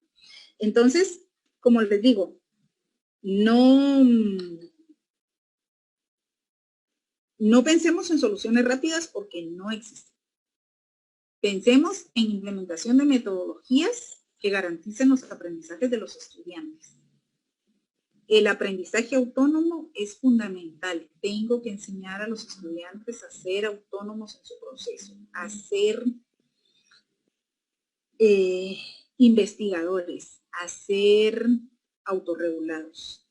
Entonces, como les digo, no pensemos en soluciones rápidas porque no existen. Pensemos en implementación de metodologías que garanticen los aprendizajes de los estudiantes. El aprendizaje autónomo es fundamental. Tengo que enseñar a los estudiantes a ser autónomos en su proceso, a ser investigadores, a ser autorregulados.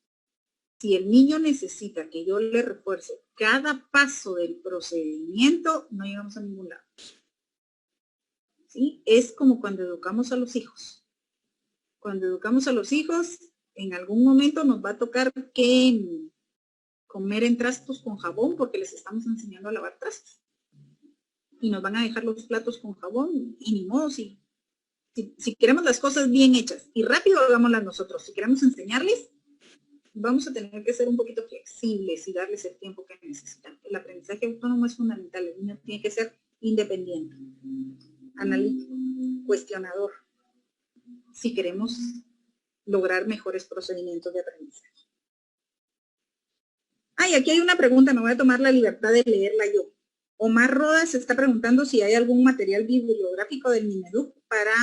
Si el niño necesita que yo le refuerce cada paso del procedimiento, no llegamos a ningún lado. ¿Sí? Es como cuando educamos a los hijos. Cuando educamos a los hijos, en algún momento nos va a tocar que comer en trastos con jabón porque les estamos enseñando a lavar trastos. Y nos van a dejar los platos con jabón y ni modo, si queremos las cosas bien hechas y rápido, hagámoslas nosotros. Si queremos enseñarles, vamos a tener que ser un poquito flexibles y darles el tiempo que necesitan. El aprendizaje autónomo es fundamental. El niño tiene que ser independiente, analítico, cuestionador, si queremos lograr mejores procedimientos de aprendizaje. Ay, aquí hay una pregunta, me voy a tomar la libertad de leerla yo. Omar Rodas está preguntando si hay algún material bibliográfico del Mineduc para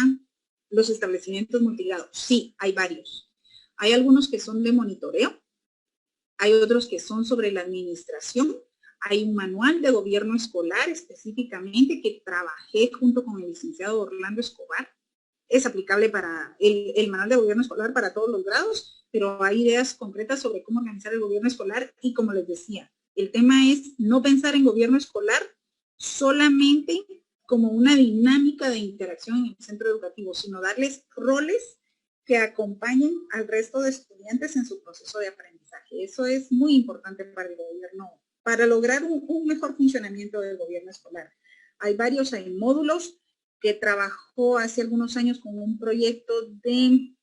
los establecimientos multigrado. Sí, hay varios. Hay algunos que son de monitoreo, hay otros que son sobre la administración, hay un manual de gobierno escolar específicamente que trabajé junto con el licenciado Orlando Escobar. Es aplicable para el manual de gobierno escolar para todos los grados, pero hay ideas concretas sobre cómo organizar el gobierno escolar y como les decía, el tema es no pensar en gobierno escolar solamente como una dinámica de interacción en el centro educativo, sino darles roles que acompañen al resto de estudiantes en su proceso de aprendizaje. Eso es muy importante para el gobierno, para lograr un mejor funcionamiento del gobierno escolar. Hay módulos que trabajó hace algunos años con un proyecto de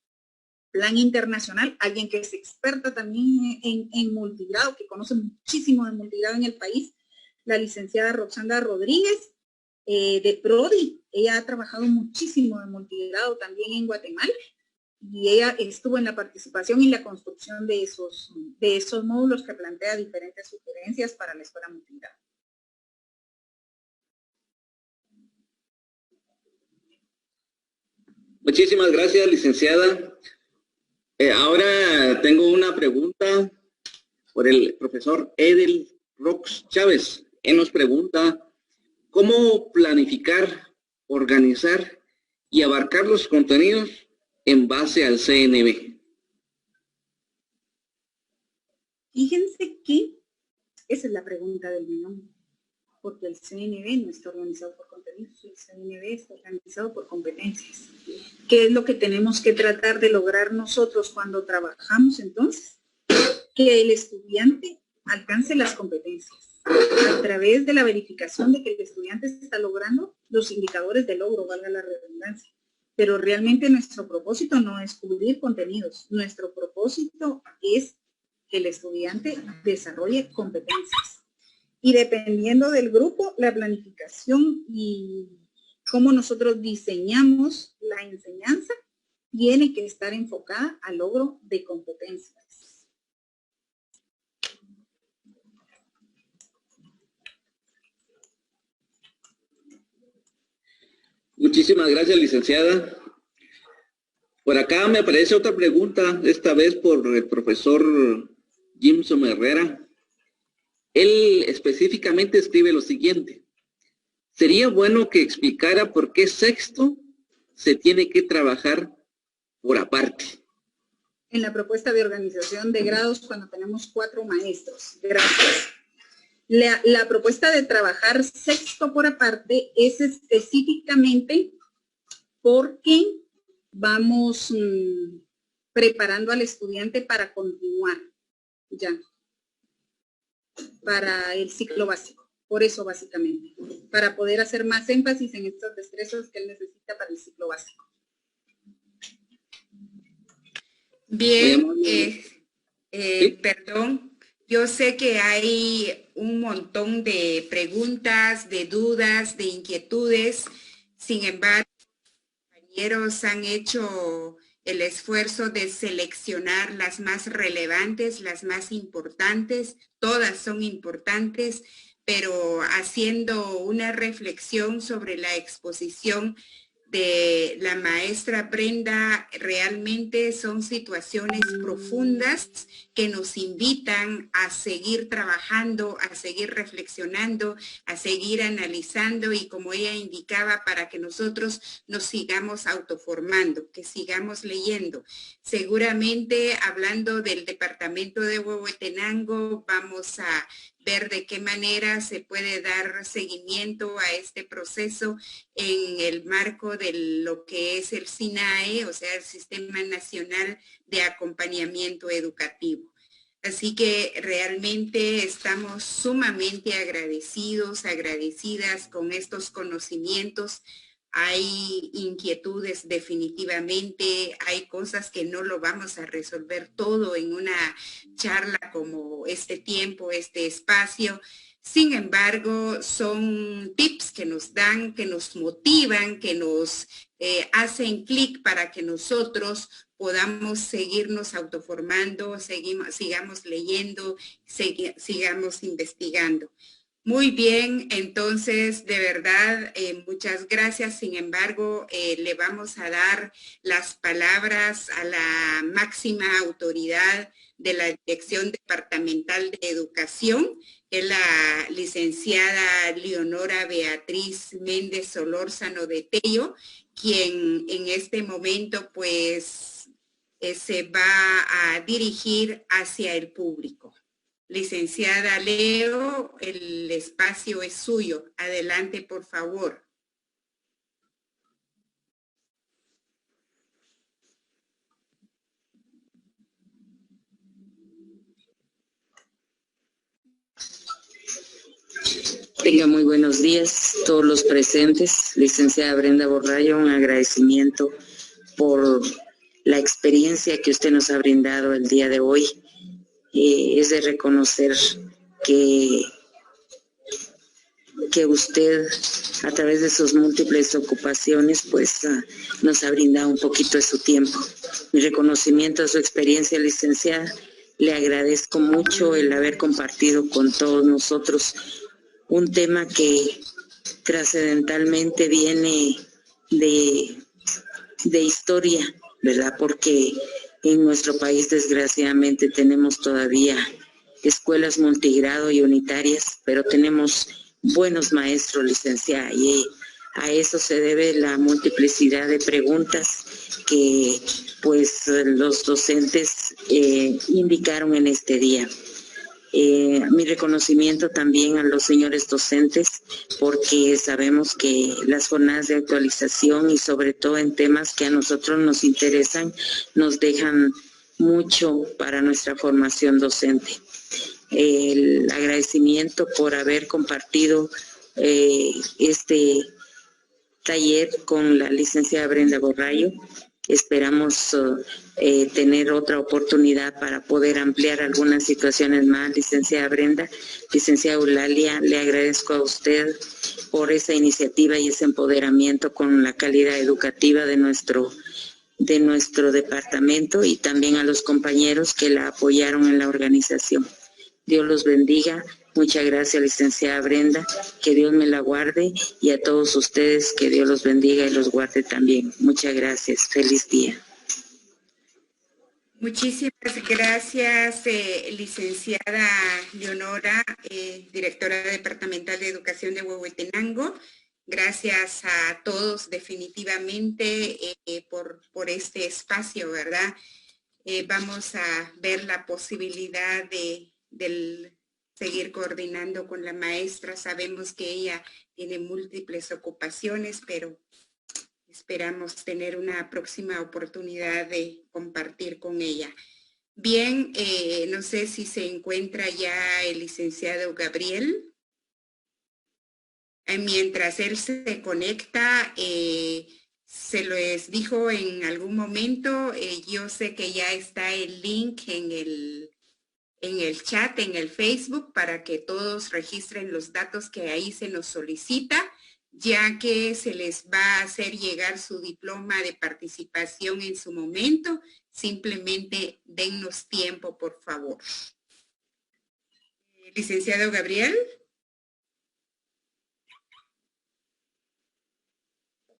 plan internacional, alguien que es experta también en multigrado, que conoce muchísimo de multigrado en el país, la licenciada Roxanda Rodríguez, de PRODI. Ella ha trabajado muchísimo de multigrado también en Guatemala y ella estuvo en la participación y la construcción de esos módulos que plantea diferentes sugerencias para la escuela multigrado. Muchísimas gracias, licenciada. Ahora tengo una pregunta por el profesor Edel Rox Chávez. Él nos pregunta, ¿cómo planificar, organizar y abarcar los contenidos en base al CNB? Fíjense que esa es la pregunta del millón, porque el CNB no está organizado por contenidos, el CNB está organizado por competencias. ¿Qué es lo que tenemos que tratar de lograr nosotros cuando trabajamos entonces? Que el estudiante alcance las competencias a través de la verificación de que el estudiante está logrando los indicadores de logro, valga la redundancia. Pero realmente nuestro propósito no es cubrir contenidos, nuestro propósito es que el estudiante desarrolle competencias. Y dependiendo del grupo, la planificación y cómo nosotros diseñamos la enseñanza tiene que estar enfocada al logro de competencias. Muchísimas gracias, licenciada. Por acá me aparece otra pregunta, esta vez por el profesor Jimson Herrera. Él específicamente escribe lo siguiente. sería bueno que explicara por qué sexto se tiene que trabajar por aparte. En la propuesta de organización de grados cuando tenemos 4 maestros. Gracias. La propuesta de trabajar sexto por aparte es específicamente porque vamos preparando al estudiante para continuar ya, para el ciclo básico. Por eso básicamente, para poder hacer más énfasis en estas destrezas que él necesita para el ciclo básico. Bien, ¿Sí? perdón, yo sé que hay un montón de preguntas, de dudas, de inquietudes. Sin embargo, los compañeros han hecho el esfuerzo de seleccionar las más relevantes, las más importantes. Todas son importantes, pero haciendo una reflexión sobre la exposición de la maestra Brenda, realmente son situaciones profundas que nos invitan a seguir trabajando, a seguir reflexionando, a seguir analizando y, como ella indicaba, para que nosotros nos sigamos autoformando, que sigamos leyendo. Seguramente, hablando del departamento de Huehuetenango, vamos a ver de qué manera se puede dar seguimiento a este proceso en el marco de lo que es el SINAE, o sea, el Sistema Nacional de Acompañamiento Educativo. Así que realmente estamos sumamente agradecidas con estos conocimientos. Hay inquietudes definitivamente, hay cosas que no lo vamos a resolver todo en una charla como este tiempo, este espacio. Sin embargo, son tips que nos dan, que nos motivan, que nos hacen clic para que nosotros podamos seguirnos autoformando, sigamos leyendo, sigamos investigando. Muy bien, entonces, de verdad, muchas gracias. Sin embargo, le vamos a dar las palabras a la máxima autoridad de la Dirección Departamental de Educación, que es la licenciada Leonora Beatriz Méndez Solórzano de Tello, quien en este momento, pues, se va a dirigir hacia el público. Licenciada Leo, el espacio es suyo. Adelante, por favor. Tenga muy buenos días todos los presentes. Licenciada Brenda Borrayo, un agradecimiento por la experiencia que usted nos ha brindado el día de hoy. Es de reconocer que usted, a través de sus múltiples ocupaciones, pues nos ha brindado un poquito de su tiempo. Mi reconocimiento a su experiencia, licenciada. Le agradezco mucho el haber compartido con todos nosotros un tema que trascendentalmente viene de historia, ¿verdad? Porque en nuestro país, desgraciadamente, tenemos todavía escuelas multigrado y unitarias, pero tenemos buenos maestros, licenciada, y a eso se debe la multiplicidad de preguntas que pues los docentes indicaron en este día. Mi reconocimiento también a los señores docentes, porque sabemos que las jornadas de actualización y sobre todo en temas que a nosotros nos interesan, nos dejan mucho para nuestra formación docente. El agradecimiento por haber compartido este taller con la licenciada Brenda Borrayo. Esperamos tener otra oportunidad para poder ampliar algunas situaciones más, licenciada Brenda. Licenciada Eulalia, le agradezco a usted por esa iniciativa y ese empoderamiento con la calidad educativa de nuestro departamento, y también a los compañeros que la apoyaron en la organización. Dios los bendiga. Muchas gracias, licenciada Brenda. Que Dios me la guarde, y a todos ustedes que Dios los bendiga y los guarde también. Muchas gracias. Feliz día. Muchísimas gracias, licenciada Leonora, directora departamental de Educación de Huehuetenango. Gracias a todos definitivamente por este espacio, ¿verdad? Vamos a ver la posibilidad de seguir coordinando con la maestra. Sabemos que ella tiene múltiples ocupaciones, pero esperamos tener una próxima oportunidad de compartir con ella. Bien, no sé si se encuentra ya el licenciado Gabriel. Mientras él se conecta, se les dijo en algún momento, yo sé que ya está el link en el chat, en el Facebook, para que todos registren los datos que ahí se nos solicita, ya que se les va a hacer llegar su diploma de participación en su momento. Simplemente dennos tiempo, por favor. Licenciado Gabriel.